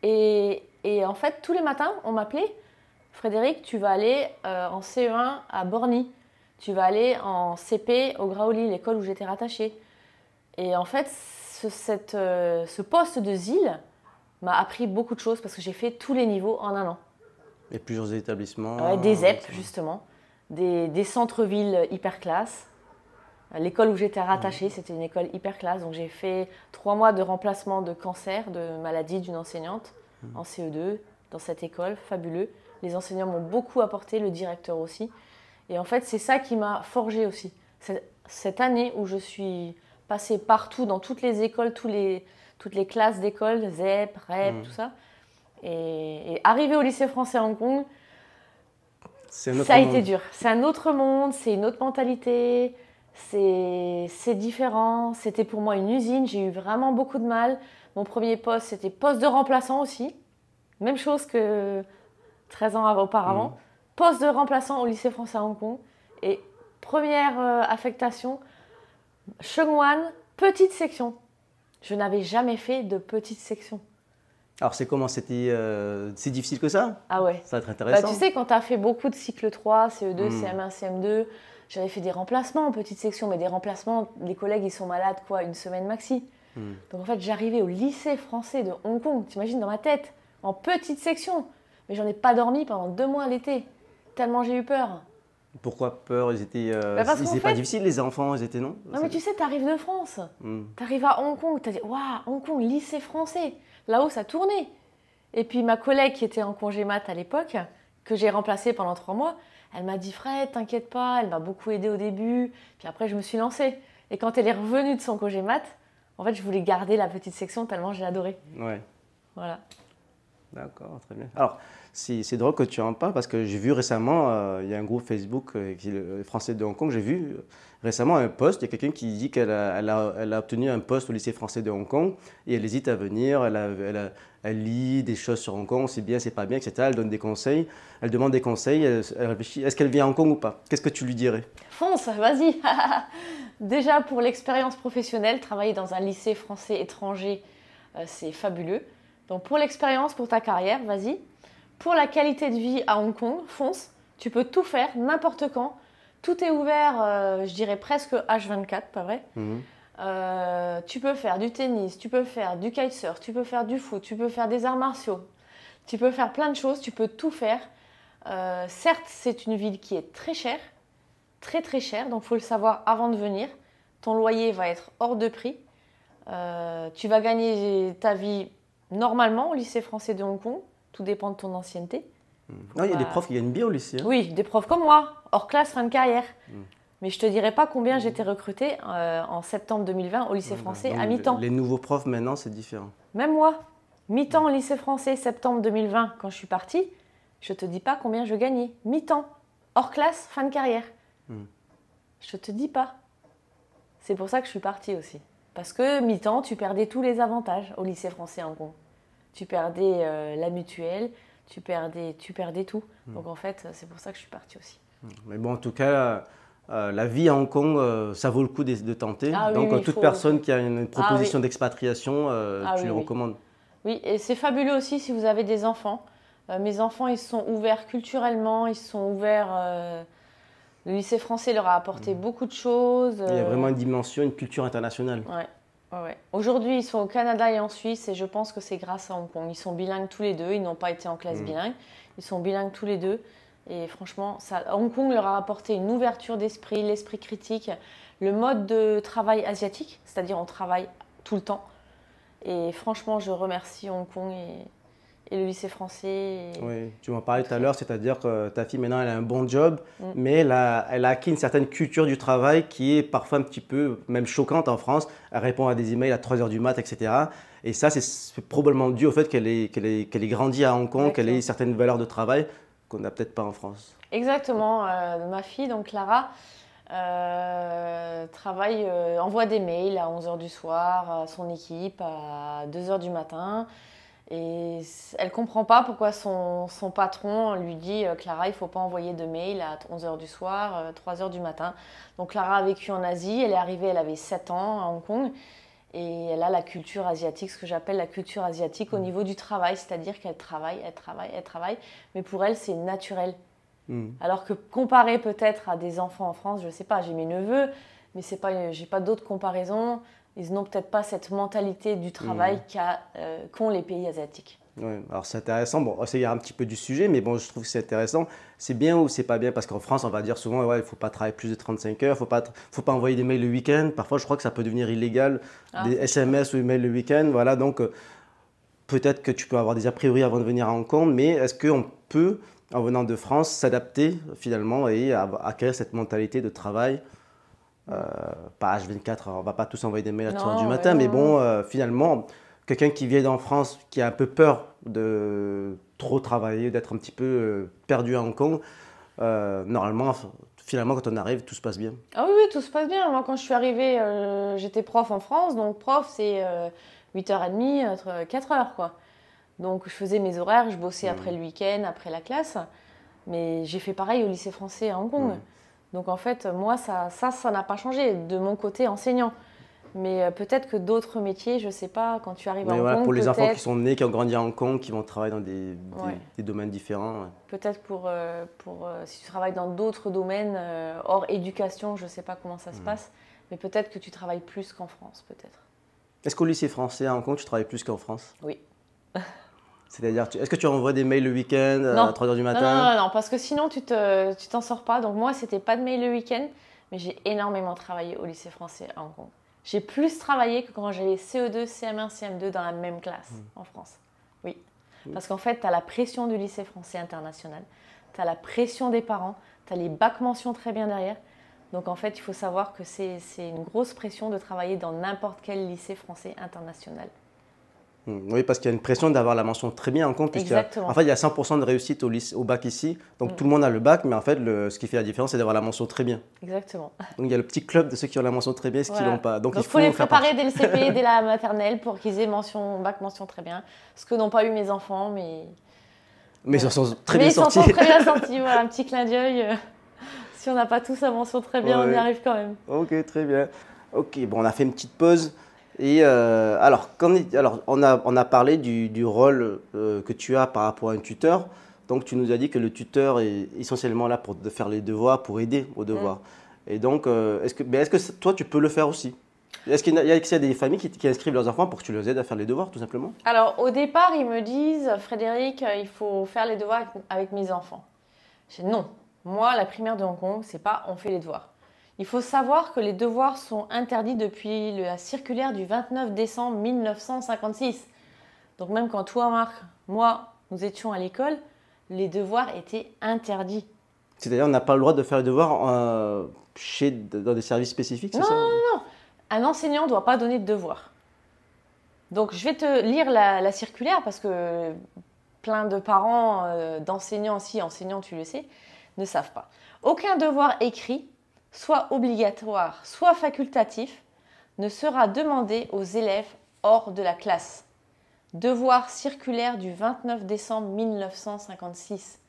Et en fait, tous les matins, on m'appelait « Frédéric, tu vas aller en CE1 à Borny. Tu vas aller en CP au Graouli, l'école où j'étais rattachée. » Et en fait, ce poste de ZIL m'a appris beaucoup de choses parce que j'ai fait tous les niveaux en un an. Et plusieurs établissements. Ouais, des ZEP, justement. Des centres-villes hyper classe. L'école où j'étais rattachée, c'était une école hyper classe. Donc j'ai fait 3 mois de remplacement de cancer, de maladie d'une enseignante en CE2 dans cette école, fabuleux. Les enseignants m'ont beaucoup apporté, le directeur aussi. Et en fait, c'est ça qui m'a forgée aussi. Cette année où je suis passée partout, dans toutes les écoles, toutes les classes d'école, ZEP, REP, tout ça. Et arriver au lycée français à Hong Kong, ça a été dur. C'est un autre monde, c'est une autre mentalité, c'est différent. C'était pour moi une usine, j'ai eu vraiment beaucoup de mal. Mon premier poste, c'était poste de remplaçant aussi. Même chose que 13 ans auparavant. Poste de remplaçant au lycée français à Hong Kong. Et première affectation, Sheung-Wan, petite section. Je n'avais jamais fait de petite section. Alors, c'est comment? C'était si difficile que ça? Ah ouais. Ça va être intéressant. Tu sais, quand tu as fait beaucoup de cycle 3, CE2, CM1, CM2, j'avais fait des remplacements en petite section, mais des remplacements, les collègues, ils sont malades, une semaine maxi. Donc en fait, j'arrivais au lycée français de Hong Kong, t'imagines dans ma tête, en petite section. Mais j'en ai pas dormi pendant 2 mois l'été, tellement j'ai eu peur. Pourquoi peur? Ils étaient, ils pas difficiles, les enfants, ils étaient non? Non, mais tu sais, t'arrives de France, t'arrives à Hong Kong, t'as dit, waouh, Hong Kong, lycée français. Là-haut, ça tournait. Et puis ma collègue qui était en congé mat à l'époque, que j'ai remplacée pendant 3 mois, elle m'a dit, Fred, t'inquiète pas, elle m'a beaucoup aidée au début. Puis après, je me suis lancée. Et quand elle est revenue de son congé mat, en fait, je voulais garder la petite section tellement j'ai adoré. Ouais. Voilà. D'accord, très bien. Alors, c'est drôle que tu en parles parce que j'ai vu récemment, il y a un groupe Facebook qui est le Français de Hong Kong, j'ai vu récemment un post, il y a quelqu'un qui dit qu'elle a obtenu un poste au lycée français de Hong Kong et elle hésite à venir, elle lit des choses sur Hong Kong, c'est bien, c'est pas bien, etc. Elle donne des conseils, elle demande des conseils, elle réfléchit, est-ce qu'elle vient à Hong Kong ou pas? Qu'est-ce que tu lui dirais? Fonce, vas-y. Déjà, pour l'expérience professionnelle, travailler dans un lycée français étranger, c'est fabuleux. Donc pour l'expérience, pour ta carrière, vas-y. Pour la qualité de vie à Hong Kong, fonce. Tu peux tout faire, n'importe quand. Tout est ouvert, je dirais presque H24, pas vrai? Tu peux faire du tennis, tu peux faire du kitesurf, tu peux faire du foot, tu peux faire des arts martiaux. Tu peux faire plein de choses, tu peux tout faire. Certes, c'est une ville qui est très chère, très très chère, donc il faut le savoir avant de venir. Ton loyer va être hors de prix. Tu vas gagner ta vie normalement au lycée français de Hong Kong. Tout dépend de ton ancienneté. Non, il y a des profs qui gagnent bien au lycée. Hein. Oui, des profs comme moi, hors classe, fin de carrière. Mais je ne te dirai pas combien j'étais recrutée en septembre 2020 au lycée français à mi-temps. Les nouveaux profs maintenant, c'est différent. Même moi, mi-temps au lycée français, septembre 2020, quand je suis partie, je ne te dis pas combien je gagnais. Mi-temps, hors classe, fin de carrière. Je ne te dis pas. C'est pour ça que je suis partie aussi. Parce que mi-temps, tu perdais tous les avantages au lycée français à Hong Kong. Tu perdais la mutuelle, tu perdais tout. Donc en fait, c'est pour ça que je suis partie aussi. Mais bon, en tout cas, la vie à Hong Kong, ça vaut le coup de tenter. Ah oui, Donc, oui, toute faut... personne qui a une proposition oui. d'expatriation, Ah tu oui, le oui. recommandes. Oui, et c'est fabuleux aussi si vous avez des enfants. Mes enfants, ils sont ouverts culturellement, ils sont ouverts. Le lycée français leur a apporté beaucoup de choses. Il y a vraiment une dimension, une culture internationale. Ouais, ouais, ouais. Aujourd'hui, ils sont au Canada et en Suisse et je pense que c'est grâce à Hong Kong. Ils sont bilingues tous les deux, ils n'ont pas été en classe bilingue. Ils sont bilingues tous les deux. Et franchement, Hong Kong leur a apporté une ouverture d'esprit, l'esprit critique, le mode de travail asiatique, c'est-à-dire on travaille tout le temps. Et franchement, je remercie Hong Kong et le lycée français. Oui, tu m'en parlais tout à l'heure, c'est-à-dire que ta fille maintenant elle a un bon job, Mm. mais elle a acquis une certaine culture du travail qui est parfois un petit peu même choquante en France. Elle répond à des emails à 3 heures du mat, etc. Et ça, c'est probablement dû au fait qu'elle ait grandi à Hong Kong, qu'elle ait certaines valeurs de travail qu'on n'a peut-être pas en France. Exactement. Ma fille, donc Clara, travaille, envoie des mails à 11 h du soir à son équipe, à 2 h du matin. Et elle ne comprend pas pourquoi son patron lui dit Clara, il ne faut pas envoyer de mail à 11 h du soir, 3 h du matin. Donc Clara a vécu en Asie, elle est arrivée, elle avait 7 ans à Hong Kong. Et elle a la culture asiatique, ce que j'appelle la culture asiatique au niveau du travail, c'est-à-dire qu'elle travaille, elle travaille, elle travaille. Mais pour elle, c'est naturel. Alors que comparé peut-être à des enfants en France, je ne sais pas, j'ai mes neveux, mais j'ai pas d'autres comparaisons. Ils n'ont peut-être pas cette mentalité du travail qu'ont les pays asiatiques. Ouais, alors c'est intéressant, bon, on s'égare un petit peu du sujet, mais bon, je trouve que c'est intéressant. C'est bien ou c'est pas bien? Parce qu'en France, on va dire souvent, ouais, il ne faut pas travailler plus de 35 heures, il ne faut pas envoyer des mails le week-end. Parfois, je crois que ça peut devenir illégal, des SMS ou emails le week-end. Voilà, donc peut-être que tu peux avoir des a priori avant de venir à Hong Kong, mais est-ce qu'on peut, en venant de France, s'adapter finalement et acquérir cette mentalité de travail? Pas H24, on ne va pas tous envoyer des mails à 3 heures du matin, mais bon, finalement, quelqu'un qui vient en France, qui a un peu peur de trop travailler, d'être un petit peu perdu à Hong Kong, normalement, finalement, quand on arrive, tout se passe bien. Ah oui, oui, tout se passe bien. Moi, quand je suis arrivée, j'étais prof en France, donc prof, c'est 8h30, 4h, quoi. Donc, je faisais mes horaires, je bossais après le week-end, après la classe, mais j'ai fait pareil au lycée français à Hong Kong. Donc en fait, moi, ça n'a pas changé de mon côté enseignant. Mais peut-être que d'autres métiers, je ne sais pas, quand tu arrives à Hong voilà, Kong, pour les enfants qui sont nés, qui ont grandi à Hong Kong, qui vont travailler dans des domaines différents. Ouais. Peut-être si tu travailles dans d'autres domaines, hors éducation, je ne sais pas comment ça se passe, mais peut-être que tu travailles plus qu'en France, peut-être. Est-ce qu'au lycée français à Hong Kong, tu travailles plus qu'en France? Oui. C'est-à-dire, est-ce que tu envoies des mails le week-end à 3 heures du matin? Non, parce que sinon tu t'en sors pas. Donc moi, c'était pas de mail le week-end, mais j'ai énormément travaillé au lycée français à Hong Kong. J'ai plus travaillé que quand j'avais CE2, CM1, CM2 dans la même classe en France. Oui. Parce qu'en fait, tu as la pression du lycée français international, tu as la pression des parents, tu as les bacs mentions très bien derrière. Donc en fait, il faut savoir que c'est une grosse pression de travailler dans n'importe quel lycée français international. Oui, parce qu'il y a une pression d'avoir la mention très bien en compte. Exactement. En fait, il y a 100% de réussite au bac ici. Donc tout le monde a le bac, mais en fait, ce qui fait la différence, c'est d'avoir la mention très bien. Exactement. Donc il y a le petit club de ceux qui ont la mention très bien et ceux qui ne l'ont pas. Donc il faut les préparer dès le CP, dès la maternelle pour qu'ils aient bac mention très bien. Ce que n'ont pas eu mes enfants, mais ils s'en sont très bien sortis. Ils s'en sont très bien sortis, voilà, un petit clin d'œil. Si on n'a pas tous la mention très bien, on y arrive quand même. Ok, très bien. Ok, bon, on a fait une petite pause. Et alors, on a parlé du rôle que tu as par rapport à un tuteur. Donc, tu nous as dit que le tuteur est essentiellement là pour faire les devoirs, pour aider aux devoirs. Et donc, est-ce que toi, tu peux le faire aussi? Est-ce qu'il y a des familles qui inscrivent leurs enfants pour que tu les aides à faire les devoirs, tout simplement? Alors, au départ, ils me disent, Frédéric, il faut faire les devoirs avec mes enfants. Je dis non. Moi, la primaire de Hong Kong, c'est pas on fait les devoirs. Il faut savoir que les devoirs sont interdits depuis la circulaire du 29 décembre 1956. Donc même quand toi, Marc, moi, nous étions à l'école, les devoirs étaient interdits. C'est-à-dire on n'a pas le droit de faire les devoirs dans des services spécifiques, c'est ça? Non. Un enseignant ne doit pas donner de devoirs. Donc je vais te lire la circulaire parce que plein de parents, d'enseignants aussi, enseignants tu le sais, ne savent pas. Aucun devoir écrit, soit obligatoire, soit facultatif, ne sera demandé aux élèves hors de la classe. Devoir circulaire du 29 décembre 1956.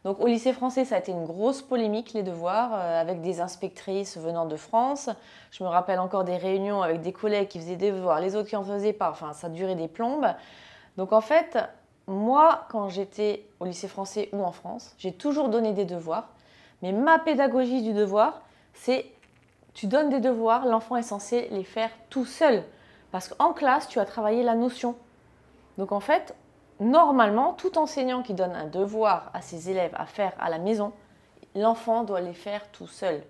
Donc au lycée français, ça a été une grosse polémique, les devoirs, avec des inspectrices venant de France. Je me rappelle encore des réunions avec des collègues qui faisaient des devoirs, les autres qui en faisaient pas. Enfin, ça durait des plombes. Donc en fait, moi, quand j'étais au lycée français ou en France, j'ai toujours donné des devoirs. Mais ma pédagogie du devoir, c'est tu donnes des devoirs, l'enfant est censé les faire tout seul. Parce qu'en classe, tu as travaillé la notion. Donc en fait, normalement, tout enseignant qui donne un devoir à ses élèves à faire à la maison, l'enfant doit les faire tout seul.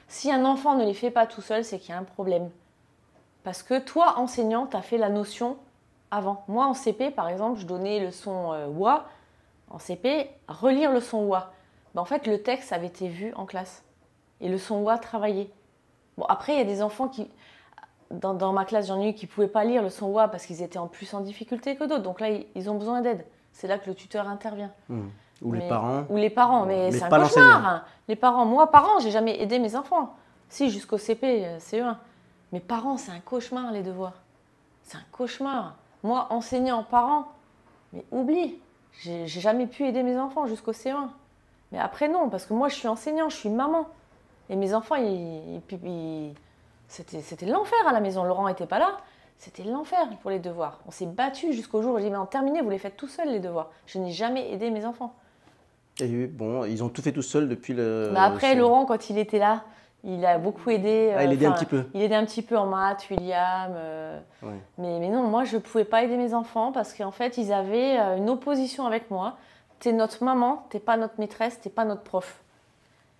Si un enfant ne les fait pas tout seul, c'est qu'il y a un problème. Parce que toi, enseignant, tu as fait la notion avant. Moi, en CP, par exemple, je donnais le son WA. En CP, relire le son WA. En fait, le texte avait été vu en classe. Et le son WA travaillé. Bon, après, il y a des enfants qui... Dans ma classe, j'en ai eu qui ne pouvaient pas lire le son WA parce qu'ils étaient en plus en difficulté que d'autres. Donc là, ils ont besoin d'aide. C'est là que le tuteur intervient. Ou les parents. Ou les parents, mais c'est un pas cauchemar. Hein. Les parents, moi, parents, j'ai jamais aidé mes enfants. Si, jusqu'au CP, CE1. Mais parents, c'est un cauchemar, les devoirs. C'est un cauchemar. Moi, enseignant, parent, mais oublie. J'ai jamais pu aider mes enfants jusqu'au CE1. Mais après, non, parce que moi, je suis enseignant, je suis maman. Et mes enfants, c'était l'enfer à la maison. Laurent n'était pas là. C'était l'enfer pour les devoirs. On s'est battus jusqu'au jour où j'ai dit, mais en terminé, vous les faites tout seuls, les devoirs. Je n'ai jamais aidé mes enfants. Et bon, ils ont tout fait tout seuls depuis le... Bah après, Laurent, quand il était là, il a beaucoup aidé. Il aidait un petit peu. Il aidait un petit peu en maths, William. Ouais. Mais non, moi, je ne pouvais pas aider mes enfants parce qu'en fait, ils avaient une opposition avec moi. T'es notre maman, t'es pas notre maîtresse, t'es pas notre prof.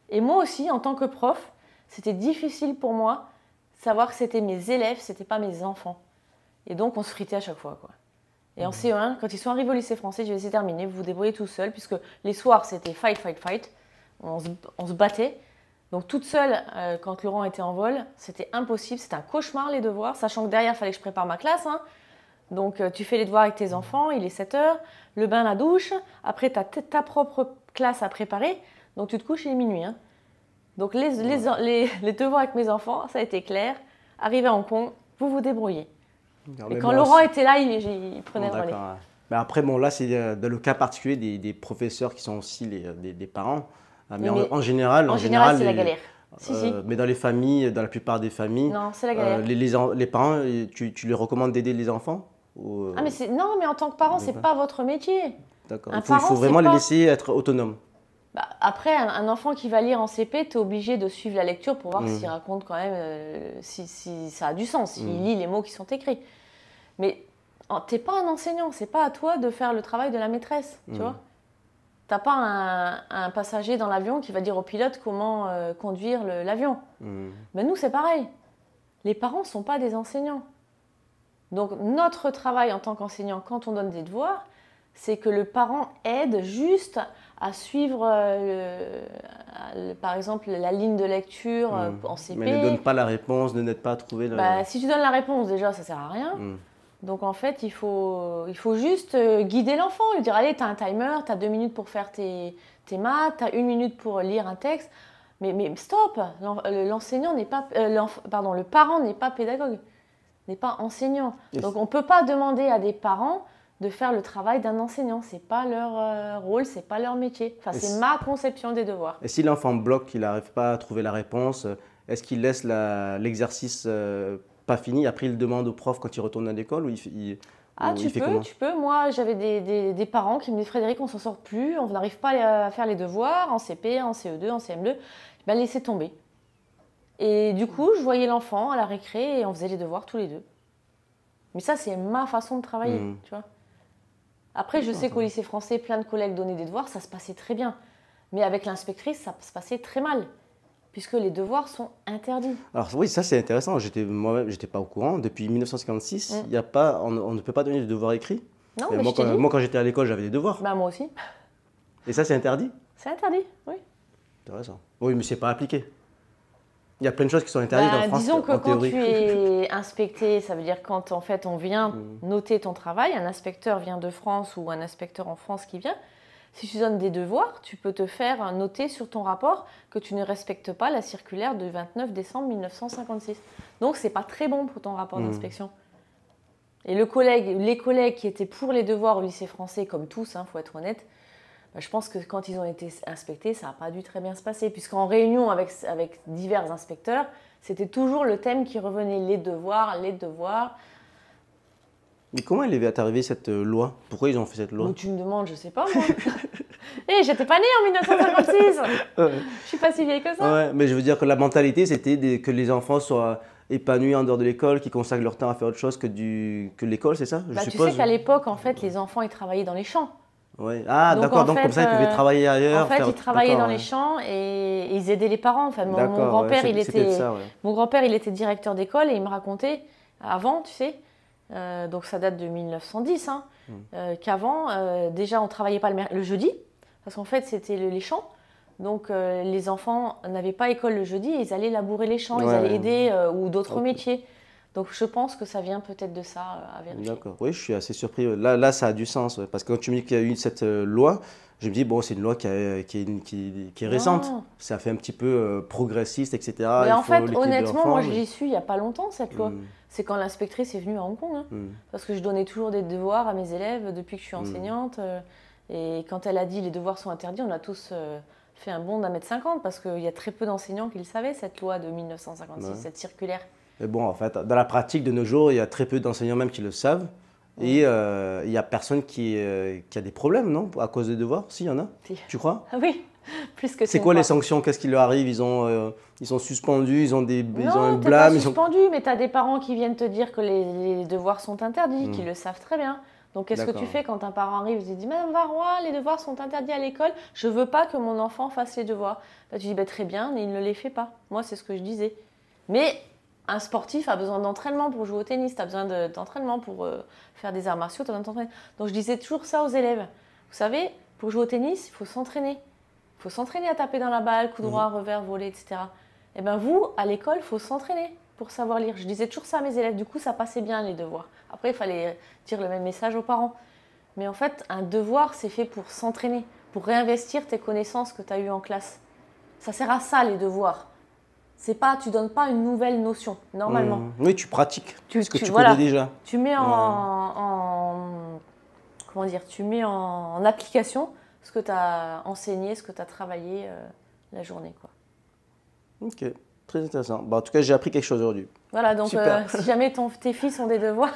Et moi aussi, en tant que prof, c'était difficile pour moi de savoir que c'était mes élèves, c'était pas mes enfants. Et donc, on se fritait à chaque fois, quoi. Et en CE1, quand ils sont arrivés au lycée français, je vais c'est terminé, vous vous débrouillez tout seul, puisque les soirs, c'était fight, fight, fight. On se battait. Donc, toute seule, quand Laurent était en vol, c'était impossible, c'était un cauchemar, les devoirs, sachant que derrière, il fallait que je prépare ma classe, hein. Donc, tu fais les devoirs avec tes enfants, il est 7 heures, le bain, la douche. Après, tu as ta propre classe à préparer. Donc, tu te couches, il est minuit. Hein. Donc, les devoirs avec mes enfants, ça a été clair. Arrivé à Hong Kong, vous vous débrouillez. Non, et quand Laurent était là, il prenait le relais. Mais après, bon, là, c'est dans le cas particulier des professeurs qui sont aussi des parents. Mais en général, c'est la galère. Si. Mais dans les familles, dans la plupart des familles, non, c'est la galère. Les parents, tu les recommandes d'aider les enfants Ah, mais non, mais en tant que parent, c'est pas votre métier. D'accord. Il faut vraiment les laisser être autonomes. Bah, après, un enfant qui va lire en CP, tu es obligé de suivre la lecture pour voir s'il raconte quand même, si ça a du sens, s'il lit les mots qui sont écrits. Mais tu n'es pas un enseignant, c'est pas à toi de faire le travail de la maîtresse, tu vois. Tu n'as pas un passager dans l'avion qui va dire au pilote comment conduire l'avion. Mais nous, c'est pareil. Les parents ne sont pas des enseignants. Donc, notre travail en tant qu'enseignant, quand on donne des devoirs, c'est que le parent aide juste à suivre, par exemple, la ligne de lecture en CP. Mais ne donne pas la réponse, ne n'aide pas à trouver... si tu donnes la réponse, déjà, ça ne sert à rien. Donc, en fait, il faut juste guider l'enfant, lui dire, allez, tu as un timer, tu as 2 minutes pour faire tes maths, tu as 1 minute pour lire un texte. Mais stop, l'enseignant n'est pas... le parent n'est pas pédagogue, n'est pas enseignant. Donc, on ne peut pas demander à des parents de faire le travail d'un enseignant. Ce n'est pas leur rôle, ce n'est pas leur métier. Enfin, c'est ma conception des devoirs. Et si l'enfant bloque, qu'il n'arrive pas à trouver la réponse, est-ce qu'il laisse l'exercice pas fini, après il demande au prof quand il retourne à l'école ou tu peux. Moi, j'avais des parents qui me disaient, Frédéric, on s'en sort plus, on n'arrive pas à faire les devoirs en CP, en CE2, en CM2. Ben, laissez tomber. Et du coup, je voyais l'enfant à la récré et on faisait les devoirs tous les deux. Mais ça, c'est ma façon de travailler, tu vois. Après, je sais qu'au lycée français, plein de collègues donnaient des devoirs, ça se passait très bien. Mais avec l'inspectrice, ça se passait très mal, puisque les devoirs sont interdits. Alors oui, ça c'est intéressant. Moi-même, je n'étais pas au courant. Depuis 1956, on ne peut pas donner de devoirs écrits. Non, mais moi, quand j'étais à l'école, j'avais des devoirs. Bah, moi aussi. Et ça, c'est interdit? C'est interdit, oui. Intéressant. Oui, mais c'est pas appliqué. Il y a plein de choses qui sont interdites en France. Disons que quand tu es inspecté, ça veut dire quand en fait on vient noter ton travail, un inspecteur vient de France ou un inspecteur en France qui vient, si tu donnes des devoirs, tu peux te faire noter sur ton rapport que tu ne respectes pas la circulaire du 29 décembre 1956. Donc c'est pas très bon pour ton rapport d'inspection. Et les collègues qui étaient pour les devoirs au lycée français, comme tous, faut être honnête, bah, je pense que quand ils ont été inspectés, ça n'a pas dû très bien se passer. Puisqu'en réunion avec divers inspecteurs, c'était toujours le thème qui revenait, les devoirs, les devoirs. Mais comment il est arrivé cette loi? Pourquoi ils ont fait cette loi? Donc tu me demandes, je sais pas moi. Hé, j'étais pas née en 1956. Ouais. Je suis pas si vieille que ça. Ouais, mais je veux dire que la mentalité, c'était que les enfants soient épanouis en dehors de l'école, qu'ils consacrent leur temps à faire autre chose que l'école, c'est ça? Je Bah, tu suppose. sais qu'à l'époque, en fait, les enfants, ils travaillaient dans les champs. Ouais. Ah, Donc, d'accord, en donc fait, comme ça, ils pouvaient travailler ailleurs. En fait, ils travaillaient D'accord, dans les ouais. champs et ils aidaient les parents. Enfin, mon D'accord, grand-père, ouais, il c'est peut-être ça, ouais. mon grand-père, il était directeur d'école et il me racontait, avant, tu sais, donc ça date de 1910, hein, qu'avant, déjà, on ne travaillait pas le jeudi, parce qu'en fait, c'était les champs. Donc, les enfants n'avaient pas école le jeudi, ils allaient labourer les champs, ils Ouais. allaient aider ou d'autres Ok. métiers. Donc, je pense que ça vient peut-être de ça, à vérifier. D'accord. Oui, je suis assez surpris. Là, ça a du sens, ouais, parce que quand tu me dis qu'il y a eu cette loi, je me dis, bon, c'est une loi qui est récente. Non. Ça fait un petit peu progressiste, etc. Mais Il en faut fait, l'équilibre de honnêtement, l'enfant, moi, mais- j'y suis il n'y a pas longtemps, cette loi. Hmm, C'est quand l'inspectrice est venue à Hong Kong. Hein. hmm. Parce que je donnais toujours des devoirs à mes élèves depuis que je suis enseignante. Et quand elle a dit les devoirs sont interdits, on a tous fait un bond d'1,50 m parce qu'il y a très peu d'enseignants qui le savaient, cette loi de 1956, Ouais. cette circulaire. Mais bon, en fait, dans la pratique de nos jours, il y a très peu d'enseignants même qui le savent. Et il n'y a personne qui a des problèmes, non? À cause des devoirs? Si, il y en a. Si. Tu crois? Ah oui, plus que C'est quoi les sanctions? Qu'est-ce qui leur arrive? Ils sont suspendus, ils ont un Non, t'es pas blâme. suspendu, mais tu as des parents qui viennent te dire que les devoirs sont interdits, qui le savent très bien. Donc, qu'est-ce que tu D'accord. fais quand un parent arrive et te dit « Madame Varrois, les devoirs sont interdits à l'école, je veux pas que mon enfant fasse les devoirs. » Bah, tu dis bah, « Très bien, mais il ne les fait pas. » Moi, c'est ce que je disais. Mais un sportif a besoin d'entraînement pour jouer au tennis, tu as besoin d'entraînement pour faire des arts martiaux, tu as besoin de t'entraîner. Donc, je disais toujours ça aux élèves. Vous savez, pour jouer au tennis, il faut s'entraîner. Il faut s'entraîner à taper dans la balle, coup droit, revers, voler, etc. Et bien vous, à l'école, il faut s'entraîner pour savoir lire. Je disais toujours ça à mes élèves, du coup ça passait bien les devoirs. Après, il fallait dire le même message aux parents. Mais en fait, un devoir, c'est fait pour s'entraîner, pour réinvestir tes connaissances que tu as eues en classe. Ça sert à ça, les devoirs. C'est pas, tu donnes pas une nouvelle notion, normalement. Oui, tu pratiques ce que tu voilà, connais déjà. Tu mets comment dire, tu mets en application ce que tu as enseigné, ce que tu as travaillé la journée, quoi. Ok, très intéressant. Bah, en tout cas, j'ai appris quelque chose aujourd'hui. Voilà, donc Super. si jamais tes fils ont des devoirs,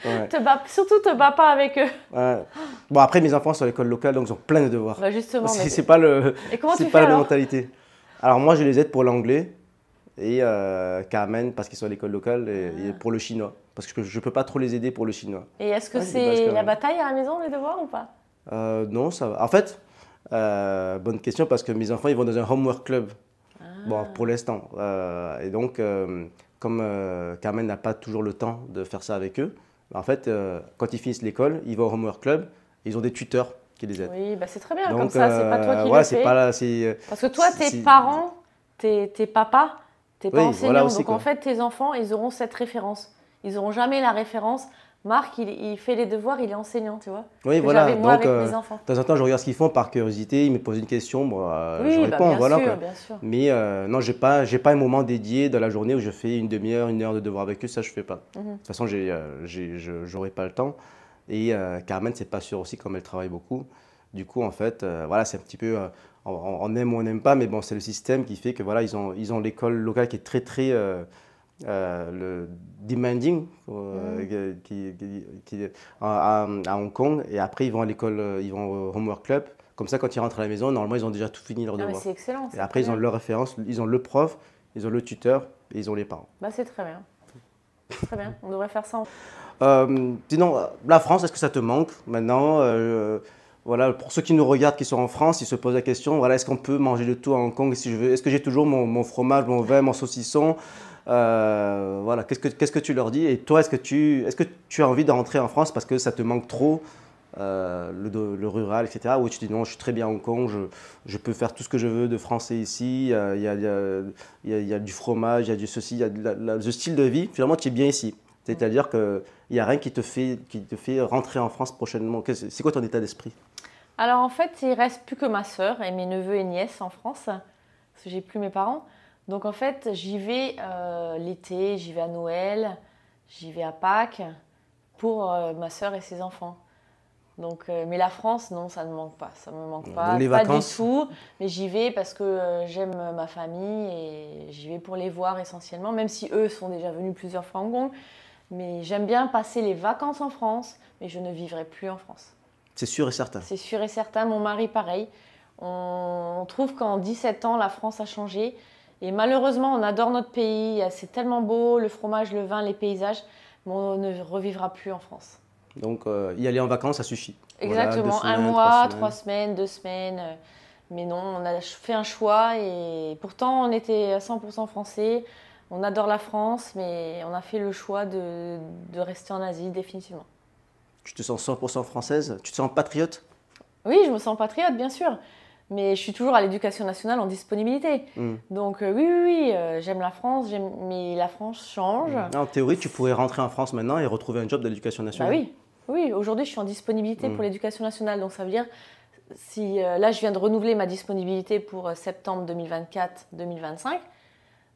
Ouais. surtout te bats pas avec eux. Ouais. Bon, après, mes enfants sont à l'école locale, donc ils ont plein de devoirs. Bah justement. C'est pas Et comment c'est tu pas fais la même alors? mentalité. Alors moi, je les aide pour l'anglais et Carmen parce qu'ils sont à l'école locale et pour le chinois. Parce que je peux pas trop les aider pour le chinois. Et est-ce que Ouais, c'est des bases, c'est quand la même. bataille à la maison, les devoirs ou pas? Non, ça va. En fait, bonne question parce que mes enfants, ils vont dans un homework club. Bon, pour l'instant. Et donc, comme Carmen n'a pas toujours le temps de faire ça avec eux, en fait, quand ils finissent l'école, ils vont au homework club, ils ont des tuteurs qui les aident. Oui, bah c'est très bien, Donc, comme ça, c'est pas toi qui voilà, le c'est fais. pas là, Parce que toi, tes c'est- parents, tes papas, t'es pas Oui, enseignant. voilà aussi, Donc quoi. en fait, tes enfants, ils auront cette référence. Ils n'auront jamais la référence. Marc, il fait les devoirs, il est enseignant, tu vois. Oui, Que voilà. j'avais moi Donc, avec mes enfants. de temps en temps, je regarde ce qu'ils font par curiosité. Ils me posent une question, moi, je Oui, bah, réponds, bien voilà, sûr, quoi. bien sûr. Mais non, j'ai pas un moment dédié dans la journée où je fais une demi-heure, une heure de devoir avec eux. Ça, je fais pas. De toute façon, j'aurai pas le temps. Et Carmen, c'est pas sûr aussi, comme elle travaille beaucoup. Du coup, en fait, voilà, c'est un petit peu, on aime ou on n'aime pas, mais bon, c'est le système qui fait que voilà, ils ont l'école locale qui est très très le demanding à Hong Kong, et après ils vont à l'école, ils vont au homework club. Comme ça, quand ils rentrent à la maison, normalement, ils ont déjà tout fini leur Ah, mais devoir. c'est excellent. Et après, ils ont leur référence, ils ont le prof, ils ont le tuteur et ils ont les parents. Bah, c'est très bien. Très bien, on devrait faire ça. Sinon, la France, est-ce que ça te manque maintenant? Voilà, pour ceux qui nous regardent, qui sont en France, ils se posent la question, voilà, est-ce qu'on peut manger de tout à Hong Kong si je veux? Est-ce que j'ai toujours mon fromage, mon vin, mon saucisson? Voilà, qu'est-ce que tu leur dis? Et toi, est-ce que tu as envie de rentrer en France parce que ça te manque trop, le rural, etc. Ou tu dis non, je suis très bien à Hong Kong, je peux faire tout ce que je veux de français ici, il y a du fromage, il y a du ceci, il y a le style de vie, finalement tu es bien ici. C'est-à-dire qu'il n'y a rien qui te fait rentrer en France prochainement. C'est quoi ton état d'esprit? Alors en fait, il reste plus que ma sœur et mes neveux et nièces en France, parce que j'ai plus mes parents. Donc en fait, j'y vais l'été, j'y vais à Noël, j'y vais à Pâques pour ma sœur et ses enfants. Donc, mais la France, non, ça ne me manque pas. Ça me manque pas, Donc les pas du vacances, tout. Mais j'y vais parce que j'aime ma famille et j'y vais pour les voir essentiellement, même si eux sont déjà venus plusieurs fois à Hong Kong. Mais j'aime bien passer les vacances en France, mais je ne vivrai plus en France. c'est sûr et certain. C'est sûr et certain. Mon mari, pareil. On trouve qu'en 17 ans, la France a changé. Et malheureusement, on adore notre pays. C'est tellement beau, le fromage, le vin, les paysages. Mais on ne revivra plus en France. Donc y aller en vacances, ça suffit. Voilà, 2 Exactement, un semaines, 3 mois, semaines. 3 semaines, 2 semaines. Mais non, on a fait un choix et pourtant on était à 100% français. On adore la France, mais on a fait le choix de rester en Asie définitivement. Tu te sens 100% française? Tu te sens patriote? Oui, je me sens patriote, bien sûr. Mais je suis toujours à l'éducation nationale en disponibilité. Hmm. Donc oui, oui, oui, j'aime la France, mais la France change. En théorie, tu pourrais rentrer en France maintenant et retrouver un job de l'éducation Bah nationale. oui, oui, aujourd'hui je suis en disponibilité pour l'éducation nationale. Donc ça veut dire, si là je viens de renouveler ma disponibilité pour septembre 2024-2025.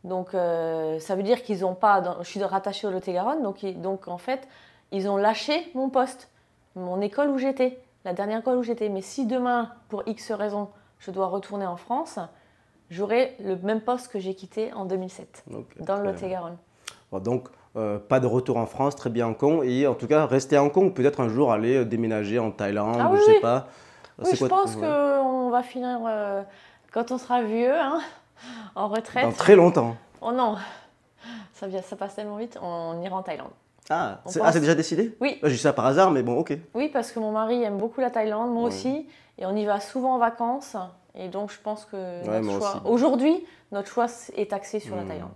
Donc ça veut dire qu'ils n'ont pas, je suis rattachée au Lot-et-Garonne, donc en fait ils ont lâché mon poste, mon école où j'étais, la dernière école où j'étais. Mais si demain, pour X raisons, je dois retourner en France, j'aurai le même poste que j'ai quitté en 2007, Ok, dans le très bien. Lot-et-Garonne. Bon, donc, pas de retour en France, très bien à Hong Kong. Et en tout cas, rester à Hong Kong, peut-être un jour aller déménager en Thaïlande, Ah ou oui, je sais oui, pas. oui, je Quoi pense ouais. qu'on va finir, quand on sera vieux, hein, en Dans retraite. très longtemps. Oh non, ça passe tellement vite, on ira en Thaïlande. Ah, On c'est pense- déjà décidé? Oui. J'ai dit ça par hasard, mais bon, ok. Oui, parce que mon mari aime beaucoup la Thaïlande, moi Ouais. aussi, et on y va souvent en vacances. Et donc, je pense que Ouais, notre moi choix, aussi. aujourd'hui, notre choix est axé sur la Thaïlande.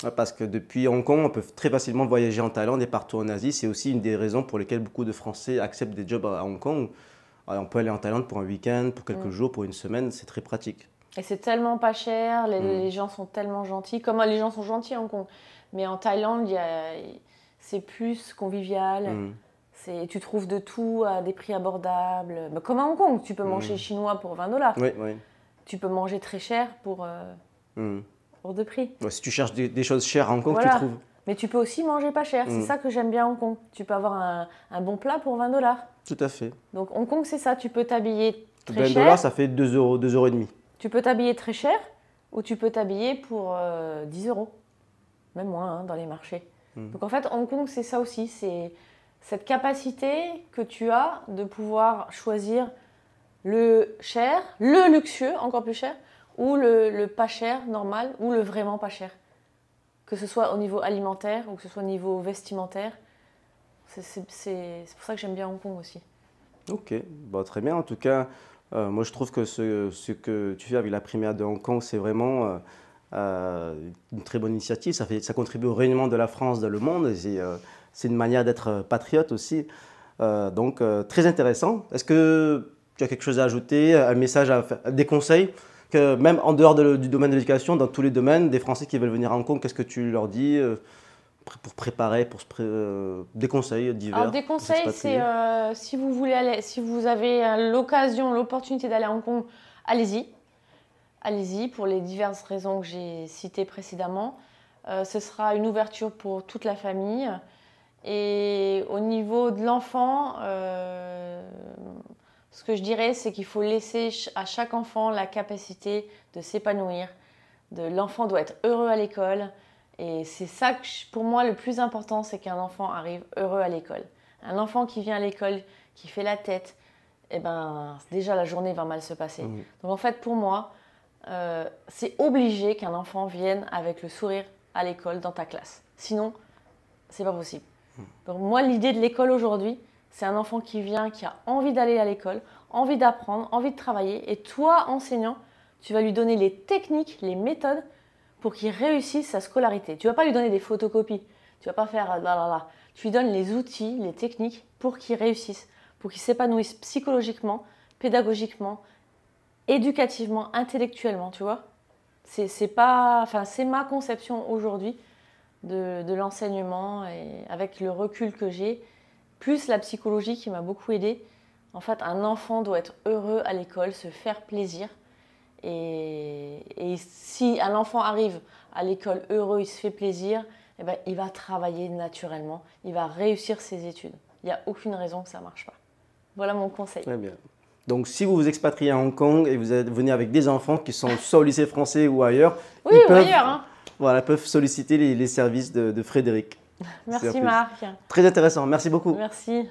Ouais, parce que depuis Hong Kong, on peut très facilement voyager en Thaïlande et partout en Asie. C'est aussi une des raisons pour lesquelles beaucoup de Français acceptent des jobs à Hong Kong. Alors, on peut aller en Thaïlande pour un week-end, pour quelques jours, pour une semaine, c'est très pratique. Et c'est tellement pas cher, les gens sont tellement gentils, comme les gens sont gentils à Hong Kong. Mais en Thaïlande, c'est plus convivial. Tu trouves de tout à des prix abordables. Bah, comme à Hong Kong, tu peux manger chinois pour 20 $. Oui, oui. Tu peux manger très cher pour 2 prix. Ouais, si tu cherches des choses chères à Hong Kong, Voilà. tu trouves. Mais tu peux aussi manger pas cher. C'est ça que j'aime bien à Hong Kong. Tu peux avoir un bon plat pour 20 $. Tout à fait. Donc Hong Kong, c'est ça. Tu peux t'habiller très 20 cher. $, ça fait 2 euros, 2 euros et demi. Tu peux t'habiller très cher ou tu peux t'habiller pour 10 €. Même moins dans les marchés. Donc en fait, Hong Kong, c'est ça aussi. C'est cette capacité que tu as de pouvoir choisir le cher, le luxueux, encore plus cher, ou le pas cher, normal, ou le vraiment pas cher. Que ce soit au niveau alimentaire ou que ce soit au niveau vestimentaire. C'est pour ça que j'aime bien Hong Kong aussi. Ok, bon, très bien. En tout cas, moi je trouve que ce que tu fais avec la première de Hong Kong, c'est vraiment une très bonne initiative. Ça contribue au rayonnement de la France dans le monde. Et c'est une manière d'être patriote aussi. Donc, très intéressant. Est-ce que tu as quelque chose à ajouter, un message, des conseils que même en dehors du domaine de l'éducation, dans tous les domaines, des Français qui veulent venir à Hong Kong, qu'est-ce que tu leur dis pour préparer, des conseils divers? Alors des pour conseils, s'expatrier? c'est si vous voulez aller, si vous avez l'occasion, l'opportunité d'aller à Hong Kong, allez-y. Allez-y pour les diverses raisons que j'ai citées précédemment. Ce sera une ouverture pour toute la famille. Et au niveau de l'enfant, ce que je dirais, c'est qu'il faut laisser à chaque enfant la capacité de s'épanouir. L'enfant doit être heureux à l'école. Et c'est ça que, pour moi, le plus important, c'est qu'un enfant arrive heureux à l'école. Un enfant qui vient à l'école, qui fait la tête, eh ben, déjà la journée va mal se passer. Donc en fait, pour moi, c'est obligé qu'un enfant vienne avec le sourire à l'école, dans ta classe. Sinon, c'est pas possible. Donc moi, l'idée de l'école aujourd'hui, c'est un enfant qui vient, qui a envie d'aller à l'école, envie d'apprendre, envie de travailler. Et toi, enseignant, tu vas lui donner les techniques, les méthodes pour qu'il réussisse sa scolarité. Tu ne vas pas lui donner des photocopies. Tu ne vas pas faire là. Tu lui donnes les outils, les techniques pour qu'il réussisse, pour qu'il s'épanouisse psychologiquement, pédagogiquement, éducativement, intellectuellement, tu vois. C'est ma conception aujourd'hui de l'enseignement et avec le recul que j'ai, plus la psychologie qui m'a beaucoup aidée. En fait, un enfant doit être heureux à l'école, se faire plaisir. Et si un enfant arrive à l'école heureux, il se fait plaisir, eh ben, il va travailler naturellement, il va réussir ses études. Il n'y a aucune raison que ça ne marche pas. Voilà mon conseil. Très bien. Donc, si vous vous expatriez à Hong Kong et venez avec des enfants qui sont soit au lycée français ou ailleurs, Oui, ils ou peuvent, ailleurs. Hein. voilà, peuvent solliciter les services de Frédéric. Merci Marc. Très intéressant. Merci beaucoup. Merci.